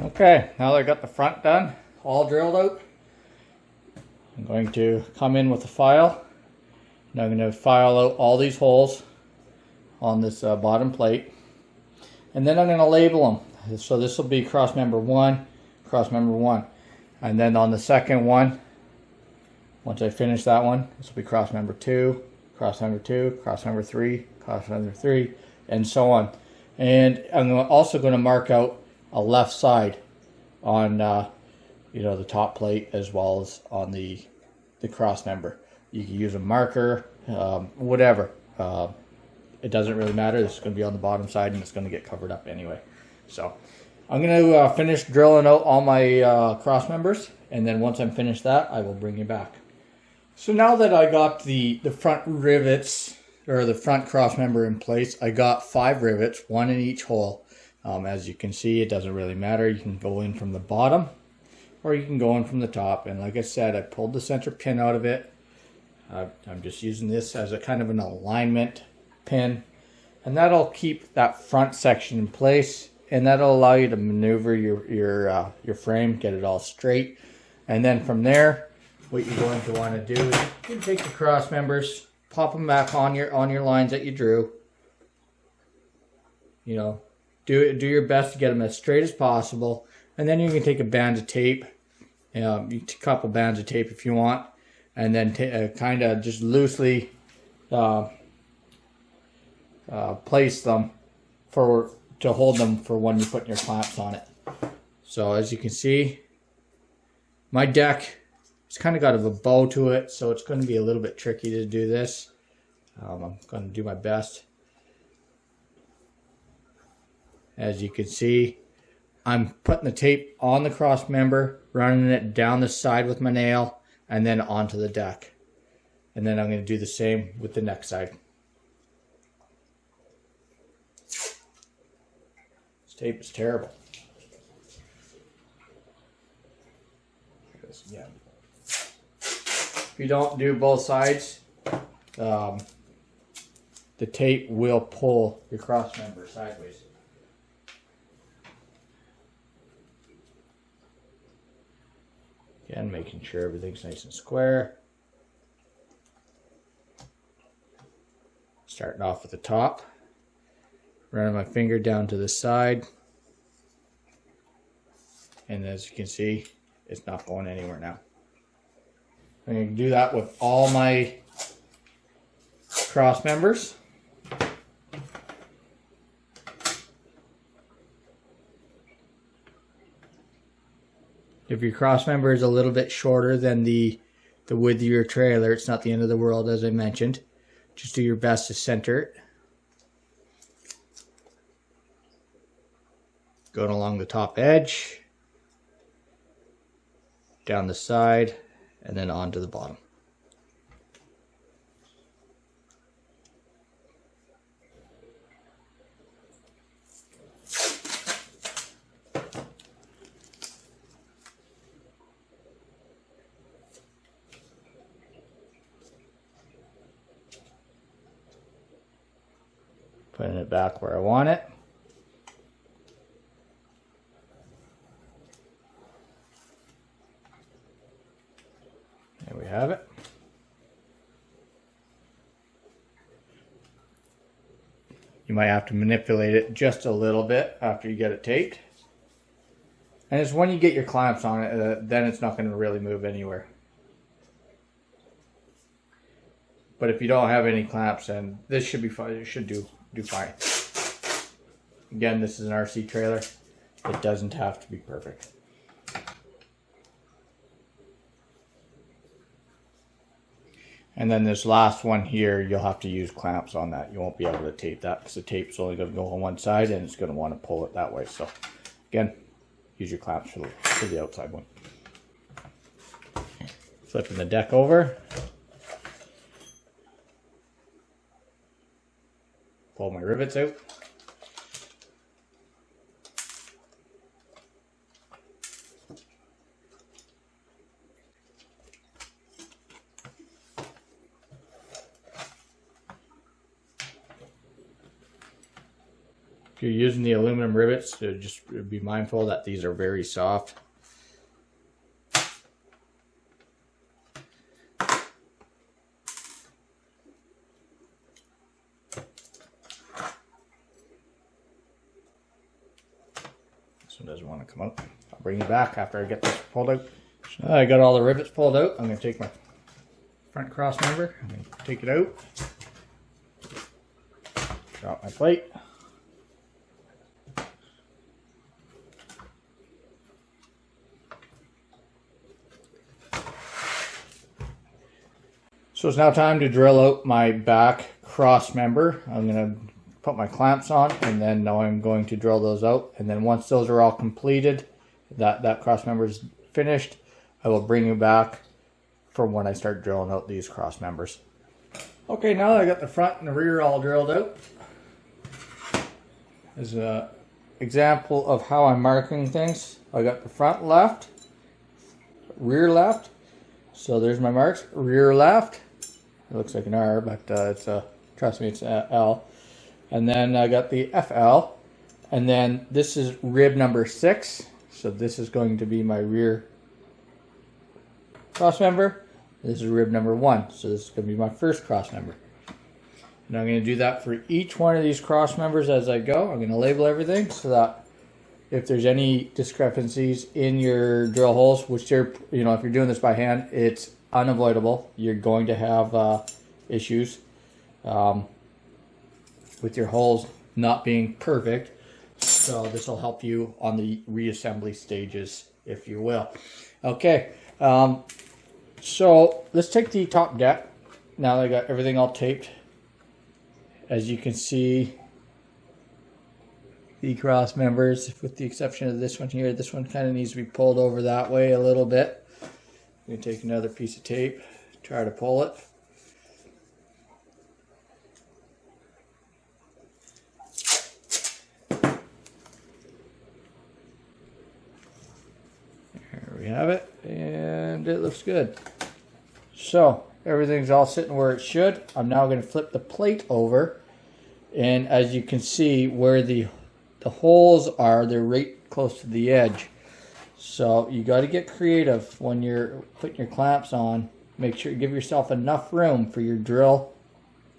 Okay, now that I got the front done, all drilled out, I'm going to come in with a file, and I'm going to file out all these holes on this bottom plate, and then I'm going to label them. So this will be cross member 1, cross member 1, and then on the second one, once I finish that one, this will be cross member 2, cross member 2, cross member 3, cross member 3, and so on. And I'm also going to mark out a left side on the top plate as well as on the cross member. You can use a marker, whatever. It doesn't really matter. This is going to be on the bottom side and it's going to get covered up anyway. So I'm going to finish drilling out all my cross members, and then once I'm finished that, I will bring you back. So now that I got the front rivets, or the front cross member in place, I got 5 rivets, 1 in each hole. As you can see, it doesn't really matter. You can go in from the bottom or you can go in from the top. And like I said, I pulled the center pin out of it. I'm just using this as a kind of an alignment pin. And that'll keep that front section in place. And that'll allow you to maneuver your frame, get it all straight. And then from there, what you're going to want to do is you can take the cross members, pop them back on your lines that you drew. You know, do your best to get them as straight as possible, and then you can take a band of tape, a couple bands of tape if you want, and then kind of just loosely place them to hold them for when you're putting your clamps on it. So as you can see, my deck, it's kind of got a bow to it, so it's going to be a little bit tricky to do this. I'm going to do my best. As you can see, I'm putting the tape on the cross member, running it down the side with my nail, and then onto the deck. And then I'm going to do the same with the next side. tape is terrible. Yeah. If you don't do both sides, the tape will pull your cross member sideways. Again, making sure everything's nice and square. Starting off at the top, running my finger down to the side, and as you can see, it's not going anywhere now. I'm going to do that with all my cross members. If your cross member is a little bit shorter than the width of your trailer, it's not the end of the world, as I mentioned. Just do your best to center it. Going along the top edge, down the side, and then onto the bottom. Putting it back where I want it. There we have it. You might have to manipulate it just a little bit after you get it taped. And it's when you get your clamps on it, then it's not going to really move anywhere. But if you don't have any clamps, then this should be fine. It should do fine. Again, this is an RC trailer. It doesn't have to be perfect. And then this last one here, you'll have to use clamps on that. You won't be able to tape that because the tape's only going to go on one side and it's going to want to pull it that way. So again, use your clamps for the outside one. Flipping the deck over. Pull my rivets out. If you're using the aluminum rivets, just be mindful that these are very soft. Doesn't want to come out. I'll bring you back after I get this pulled out. So I got all the rivets pulled out. I'm going to take my front cross member. I'm going to take it out. Drop my plate. So it's now time to drill out my back cross member. I'm going to put my clamps on, and then now I'm going to drill those out. And then once those are all completed, that cross member is finished, I will bring you back for when I start drilling out these cross members. Okay, now that I got the front and the rear all drilled out, as an example of how I'm marking things, I got the front left, rear left. So there's my marks, rear left. It looks like an R, but it's trust me, it's L. And then I got the FL, and then this is rib number 6. So this is going to be my rear cross member. This is rib number 1. So this is going to be my first cross member. And I'm going to do that for each one of these cross members as I go. I'm going to label everything so that if there's any discrepancies in your drill holes, which if you're doing this by hand, it's unavoidable. You're going to have issues. With your holes not being perfect. So this will help you on the reassembly stages, if you will. Okay, so let's take the top deck. Now that I got everything all taped. As you can see, the cross members, with the exception of this one here, this one kind of needs to be pulled over that way a little bit. I'm going to take another piece of tape, try to pull it. we have it, and it looks good. So everything's all sitting where it should. I'm now going to flip the plate over, and as you can see where the holes are, they're right close to the edge. So you got to get creative when you're putting your clamps on. Make sure you give yourself enough room for your drill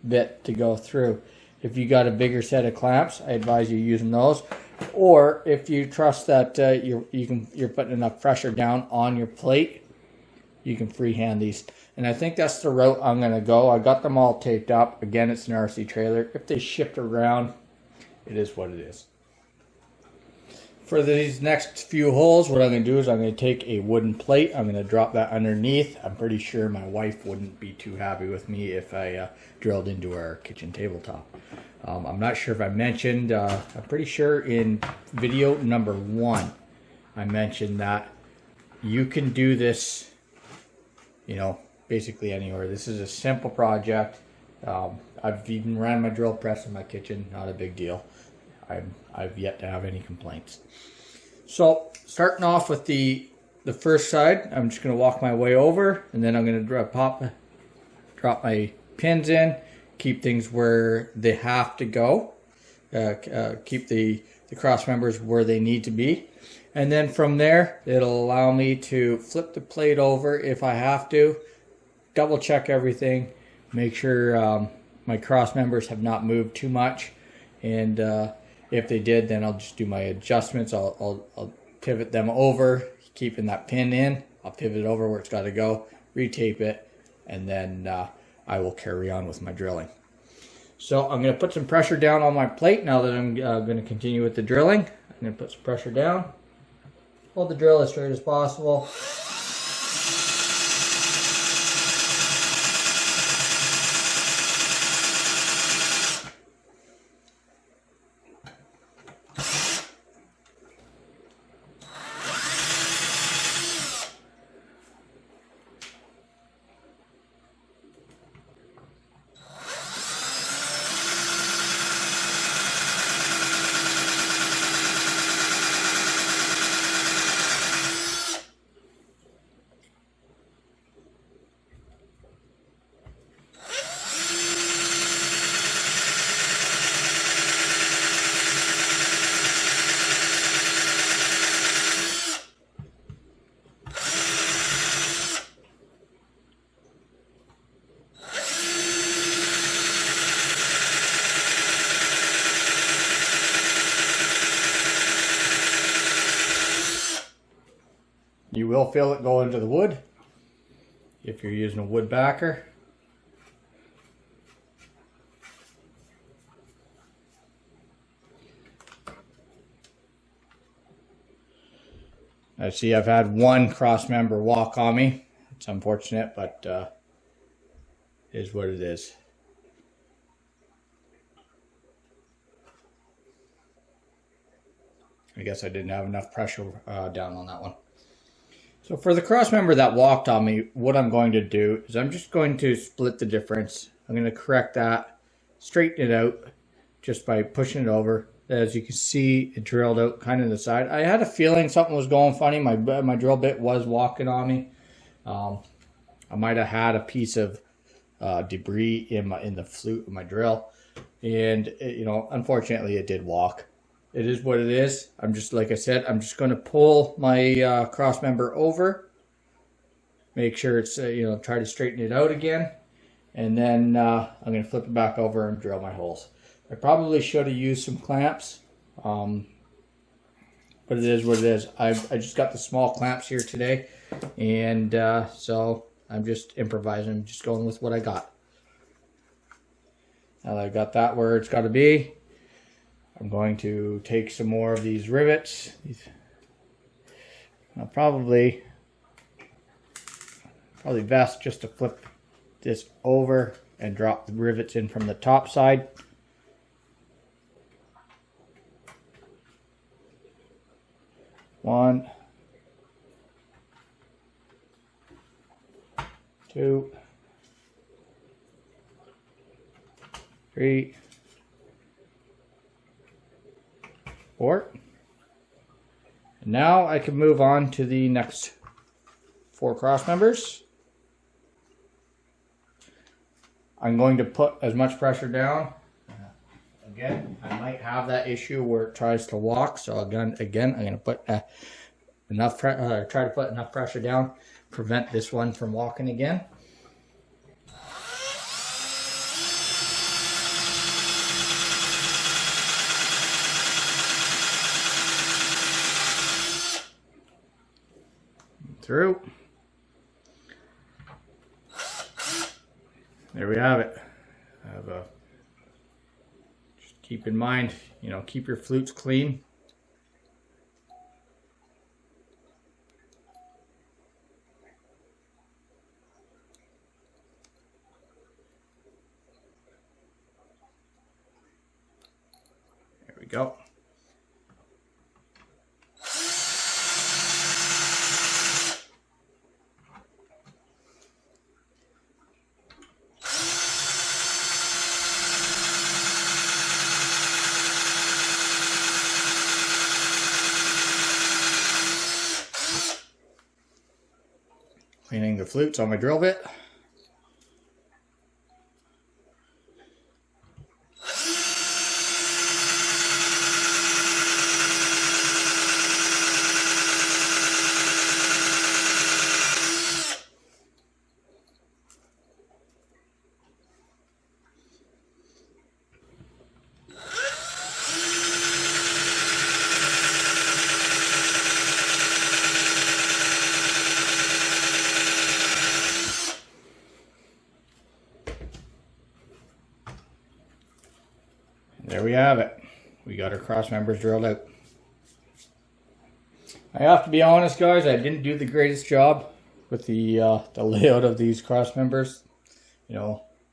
bit to go through. If you got a bigger set of clamps, I advise you using those. Or if you trust that you're putting enough pressure down on your plate, you can freehand these. And I think that's the route I'm going to go. I got them all taped up. Again, it's an RC trailer. If they shift around, it is what it is. For these next few holes, what I'm going to do is I'm going to take a wooden plate. I'm going to drop that underneath. I'm pretty sure my wife wouldn't be too happy with me if I drilled into our kitchen tabletop. I'm not sure if I mentioned, I'm pretty sure in video number 1, I mentioned that you can do this, you know, basically anywhere. This is a simple project. I've even ran my drill press in my kitchen, not a big deal. I've yet to have any complaints. So starting off with the first side, I'm just going to walk my way over, and then I'm going to drop my pins in, keep things where they have to go, keep the cross members where they need to be, and then from there it'll allow me to flip the plate over if I have to, double check everything, make sure my cross members have not moved too much, and if they did, then I'll just do my adjustments. I'll pivot them over, keeping that pin in. I'll pivot it over where it's got to go, retape it, and then I will carry on with my drilling. So I'm going to put some pressure down on my plate now that I'm going to continue with the drilling. I'm going to put some pressure down. Hold the drill as straight as possible. You will feel it go into the wood if you're using a wood backer. I see I've had one cross member walk on me. It's unfortunate, but it is what it is. I guess I didn't have enough pressure down on that one. So for the cross member that walked on me, what I'm going to do is I'm just going to split the difference. I'm going to correct that, straighten it out just by pushing it over. As you can see, it drilled out kind of the side. I had a feeling something was going funny. My drill bit was walking on me. I might have had a piece of debris in the flute of my drill, and you know, unfortunately, it did walk. It is what it is. I'm just, like I said, I'm just going to pull my cross member over, make sure it's you know, try to straighten it out again, and then I'm going to flip it back over and drill my holes. I probably should have used some clamps, but it is what it is. I just got the small clamps here today, and so I'm just improvising, just going with what I got. Now that I got that where it's got to be, I'm going to take some more of these rivets. I'll probably best just to flip this over and drop the rivets in from the top side. One, two, three, 4. And now I can move on to the next 4 cross members. I'm going to put as much pressure down. Again, I might have that issue where it tries to walk, so again, I'm going to put try to put enough pressure down, prevent this one from walking again. Through. There we have it. Just keep in mind, keep your flutes clean. There we go. Cleaning the flutes on my drill bit. There we have it. We got our cross members drilled out. I have to be honest, guys, I didn't do the greatest job with the layout of these cross members.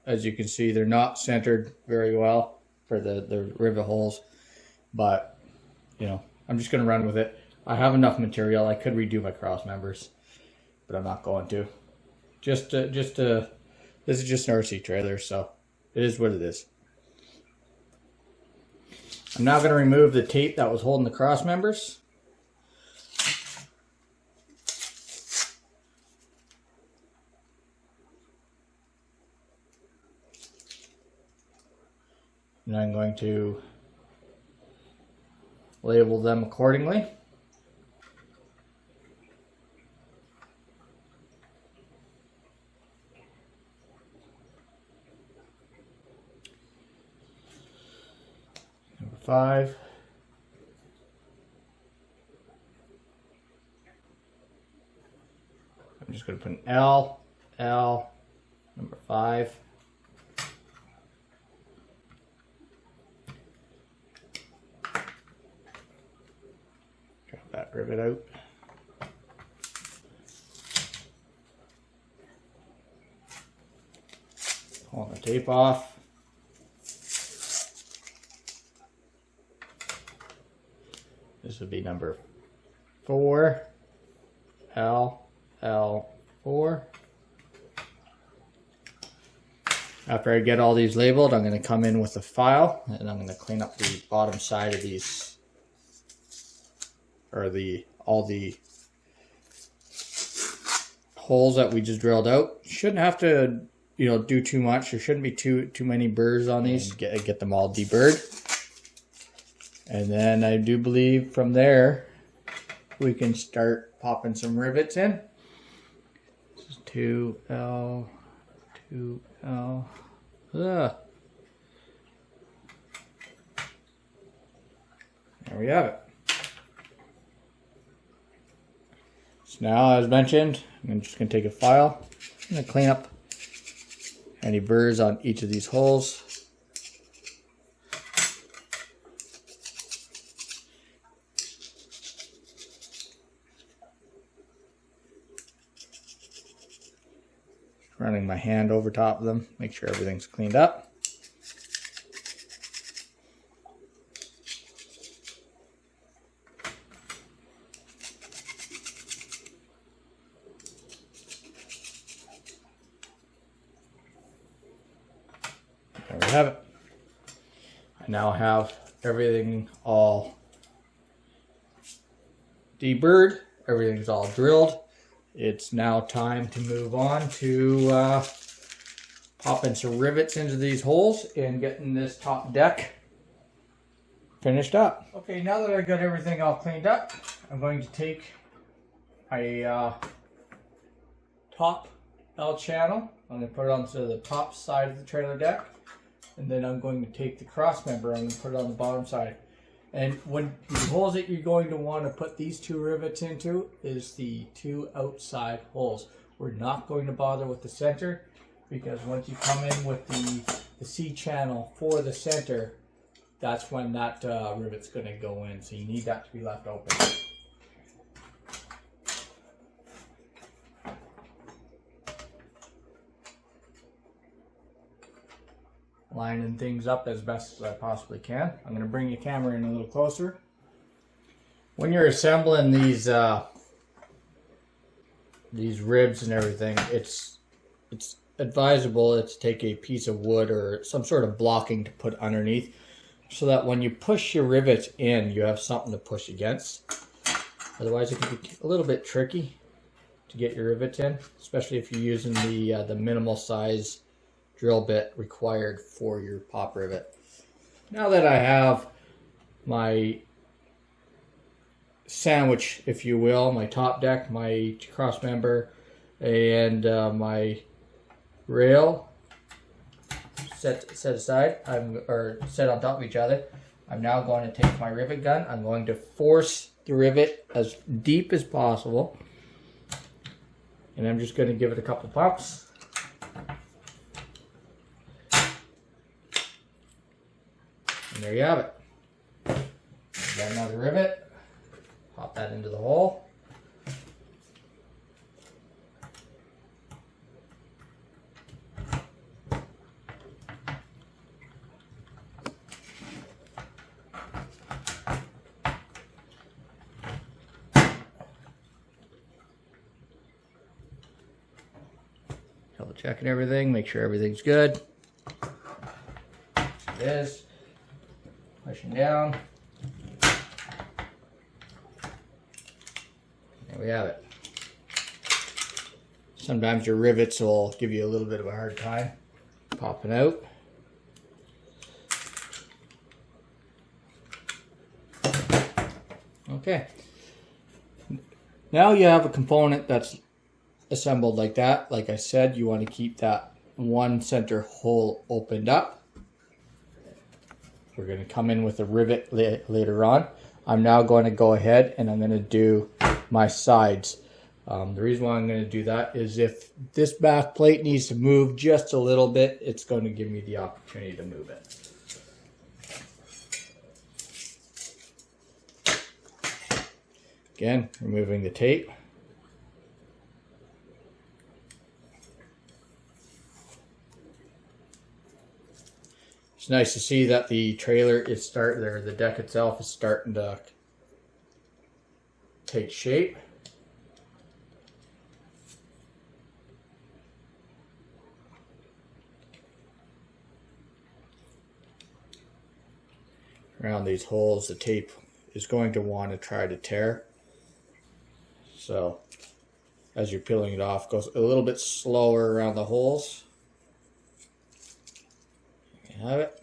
As you can see, they're not centered very well for the rivet holes, but I'm just going to run with it. I have enough material. I could redo my cross members, but I'm not going to. This is just an RC trailer, so it is what it is. I'm now going to remove the tape that was holding the cross members. And I'm going to label them accordingly. Number 5. I'm just going to put an L, number 5. Drop that rivet out. Pulling the tape off. This would be number 4, L4. After I get all these labeled, I'm going to come in with a file and I'm going to clean up the bottom side of these, or all the holes that we just drilled out. Shouldn't have to, do too much. There shouldn't be too many burrs on these. Get them all deburred. And then I do believe from there we can start popping some rivets in. This is 2L, 2L. There we have it. So now, as mentioned, I'm just going to take a file. I'm going to clean up any burrs on each of these holes. Running my hand over top of them, make sure everything's cleaned up. There we have it. I now have everything all deburred, everything's all drilled. it's now time to move on to popping some rivets into these holes and getting this top deck finished up. Okay, now that I got everything all cleaned up, I'm going to take a top L channel. I'm going to put it onto the top side of the trailer deck, and then I'm going to take the cross member, I'm going to put it on the bottom side. And when the holes that you're going to want to put these two rivets into is the two outside holes. We're not going to bother with the center, because once you come in with the C channel for the center, that's when that rivet's going to go in. So you need that to be left open. Lining things up as best as I possibly can. I'm going to bring your camera in a little closer. When you're assembling these ribs and everything, it's advisable to take a piece of wood or some sort of blocking to put underneath, so that when you push your rivets in, you have something to push against. Otherwise, it can be a little bit tricky to get your rivets in, especially if you're using the minimal size drill bit required for your pop rivet. Now that I have my sandwich, if you will, my top deck, my cross member, and my rail set aside, or set on top of each other, I'm now going to take my rivet gun. I'm going to force the rivet as deep as possible, and I'm just going to give it a couple pumps. And there you have it. Got another rivet. Pop that into the hole. Double checking everything, make sure everything's good. It is. Pushing down. There we have it. Sometimes your rivets will give you a little bit of a hard time popping out. Okay. Now you have a component that's assembled like that. Like I said, you want to keep that one center hole opened up. We're going to come in with a rivet later on. I'm now going to go ahead and I'm going to do my sides. The reason why I'm going to do that is if this back plate needs to move just a little bit, it's going to give me the opportunity to move it. Again, removing the tape. It's nice to see that the trailer is the deck itself is starting to take shape. Around these holes, the tape is going to want to try to tear. So as you're peeling it off, goes a little bit slower around the holes. There you have it.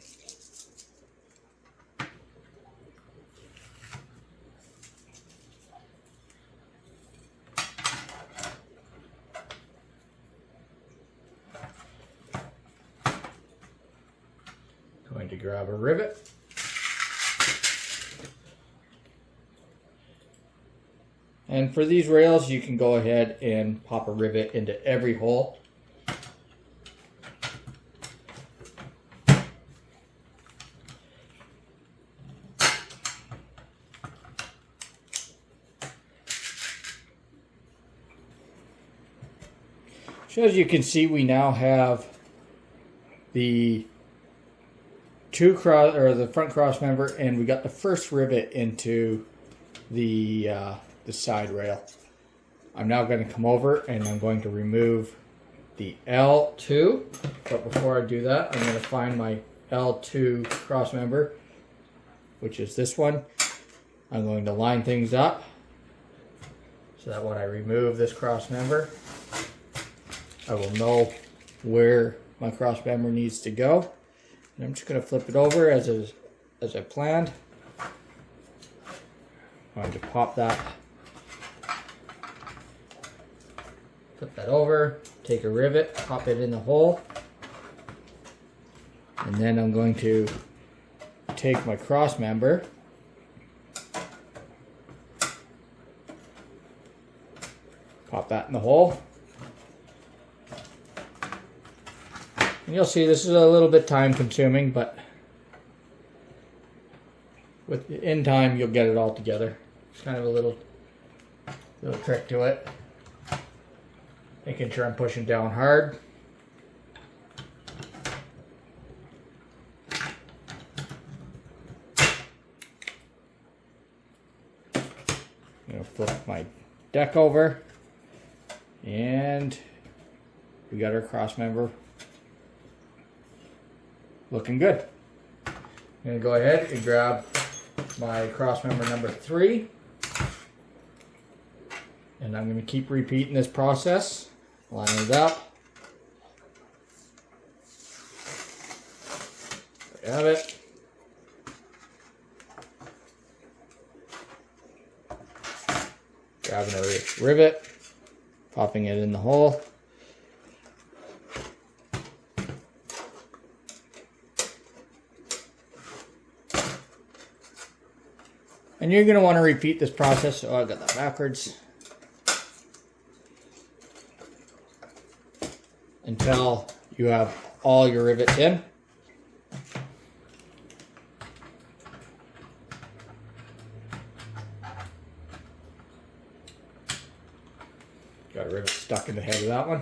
Going to grab a rivet. And for these rails, you can go ahead and pop a rivet into every hole. So as you can see, we now have the the front cross member, and we got the first rivet into the side rail. I'm now going to come over and I'm going to remove the L2, but before I do that, I'm going to find my L2 cross member, which is this one. I'm going to line things up so that when I remove this cross member, I will know where my cross member needs to go. And I'm just going to flip it over as I planned. I'm going to pop that, flip that over, take a rivet, pop it in the hole, and then I'm going to take my cross member, pop that in the hole, and you'll see this is a little bit time consuming, but in time you'll get it all together. It's kind of a little trick to it. Making sure I'm pushing down hard. I'm going to flip my deck over, and we got our cross member looking good. I'm going to go ahead and grab my cross member number 3, and I'm going to keep repeating this process. Line it up. There you have it. Grabbing a rivet, popping it in the hole. And you're going to want to repeat this process. Oh, I got that backwards. Until you have all your rivets in. Got a rivet stuck in the head of that one.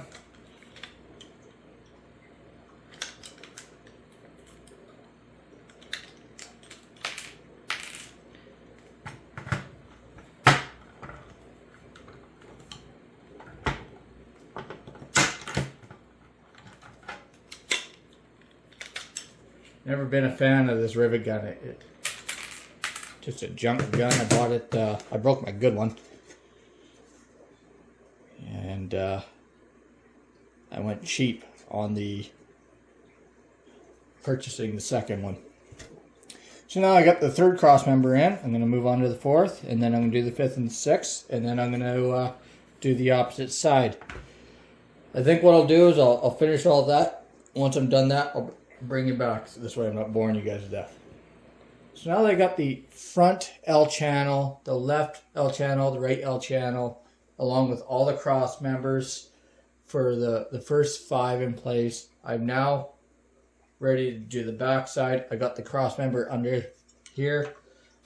Never been a fan of this rivet gun. Just a junk gun. I bought it. I broke my good one, and I went cheap on the purchasing the second one. So now I got the 3rd cross member in. I'm going to move on to the 4th, and then I'm going to do the 5th and 6th, and then I'm going to do the opposite side. I think what I'll do is I'll finish all of that. Once I'm done that, I'll bring you back, so this way I'm not boring you guys to death. So now that I got the front L channel, the left L channel, the right L channel, along with all the cross members for the first 5 in place, I'm now ready to do the back side. I got the cross member under here.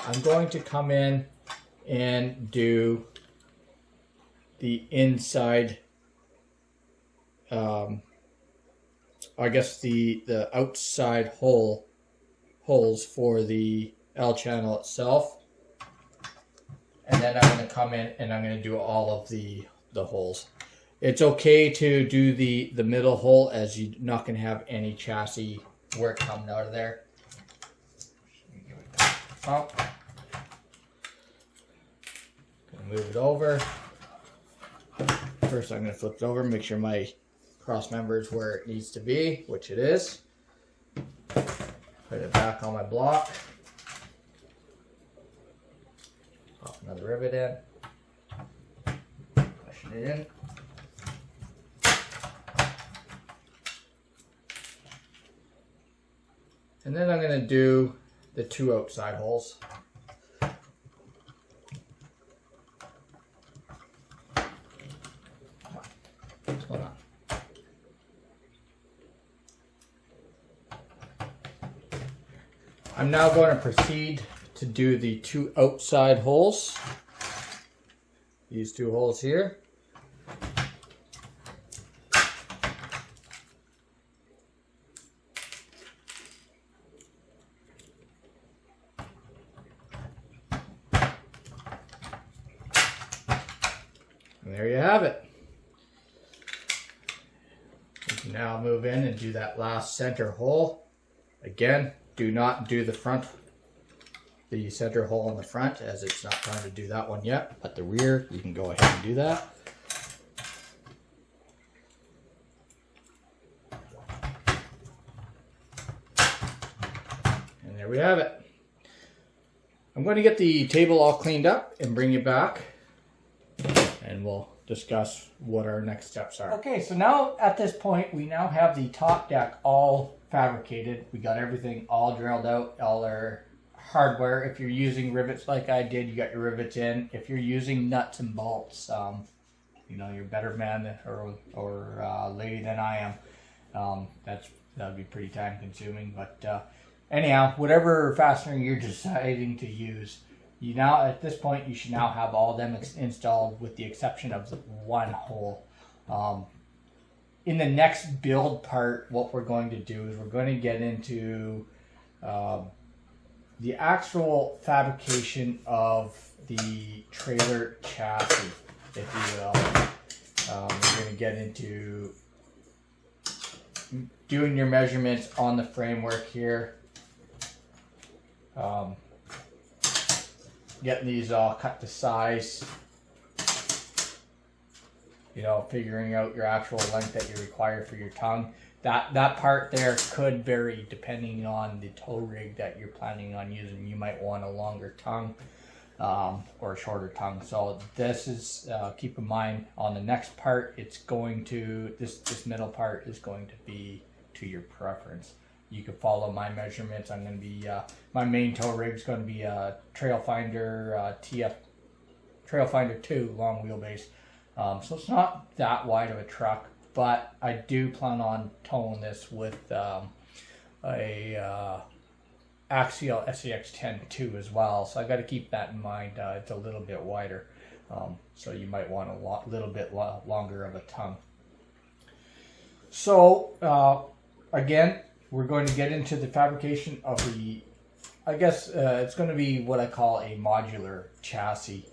I'm going to come in and do the inside, I guess the outside holes for the L channel itself, and then I'm going to come in and I'm going to do all of the holes. It's okay to do the middle hole, as you're not going to have any chassis work coming out of there. Up. Gonna move it over. First I'm going to flip it over, make sure my cross member is where it needs to be, which it is. Put it back on my block. Pop another rivet in. Pushing it in. And then I'm going to do the 2 outside holes. What's going on? I'm now going to proceed to do the 2 outside holes. These 2 holes here. And there you have it. We can now move in and do that last center hole. Again, do not do the front the center hole in the front, as it's not trying to do that one yet, but the rear, you can go ahead and do that. And there we have it. I'm going to get the table all cleaned up and bring you back, and we'll discuss what our next steps are. Okay, so now at this point, we now have the top deck all fabricated. We got everything all drilled out, all our hardware. If you're using rivets like I did, you got your rivets in. If you're using nuts and bolts, you know, you're a better man or lady than I am. That'd be pretty time consuming, but anyhow, whatever fastener you're deciding to use, you now, at this point, you should now have all of them installed with the exception of one hole. In the next build part, what we're going to do is we're going to get into the actual fabrication of the trailer chassis, if you will. We're going to get into doing your measurements on the framework here. Getting these all cut to size, you know, figuring out your actual length that you require for your tongue. That part there could vary depending on the tow rig that you're planning on using. You might want a longer tongue or a shorter tongue. So this is, keep in mind on the next part, it's going to, this middle part is going to be to your preference. You can follow my measurements. I'm going to be, my main tow rig is going to be a Trailfinder Trailfinder 2 long wheelbase. So it's not that wide of a truck, but I do plan on towing this with a Axial SCX-10 2 as well. So I got to keep that in mind. It's a little bit wider, so you might want a little bit longer of a tongue. So again, we're going to get into the fabrication of the, I guess it's going to be what I call a modular chassis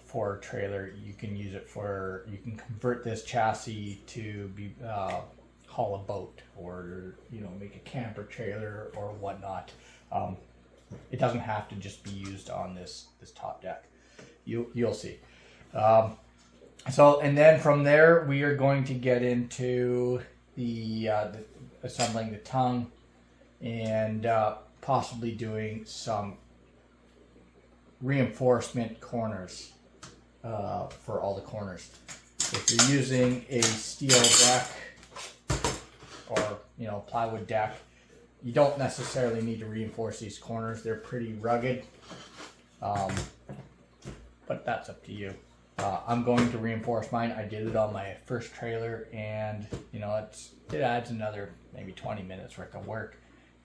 for a trailer. You can use it for, you can convert this chassis to be haul a boat, or, you know, make a camper trailer or whatnot. It doesn't have to just be used on this top deck. You'll see. So, and then from there, we are going to get into the assembling the tongue and possibly doing some reinforcement corners for all the corners. If you're using a steel deck or, you know, plywood deck, you don't necessarily need to reinforce these corners. They're pretty rugged, but that's up to you. I'm going to reinforce mine. I did it on my first trailer, and you know, it adds another maybe 20 minutes worth of work.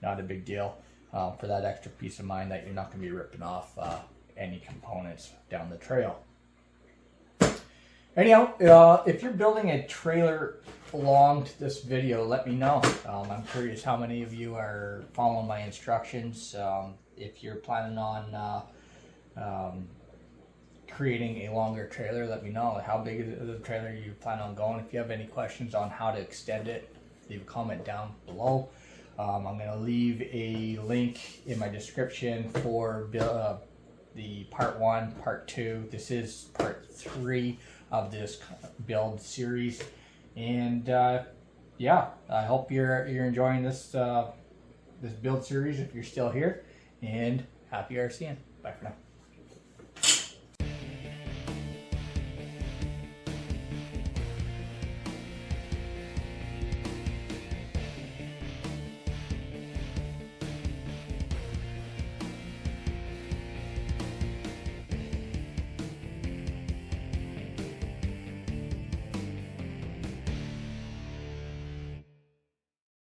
Not a big deal for that extra peace of mind that you're not going to be ripping off any components down the trail. Anyhow, if you're building a trailer along to this video, let me know. I'm curious how many of you are following my instructions. If you're planning on creating a longer trailer, let me know. How big is the trailer you plan on going? If you have any questions on how to extend it, leave a comment down below. I'm going to leave a link in my description for the part 1, part 2. This is part 3 of this build series, and yeah, I hope you're enjoying this this build series if you're still here, and happy RCing. Bye for now.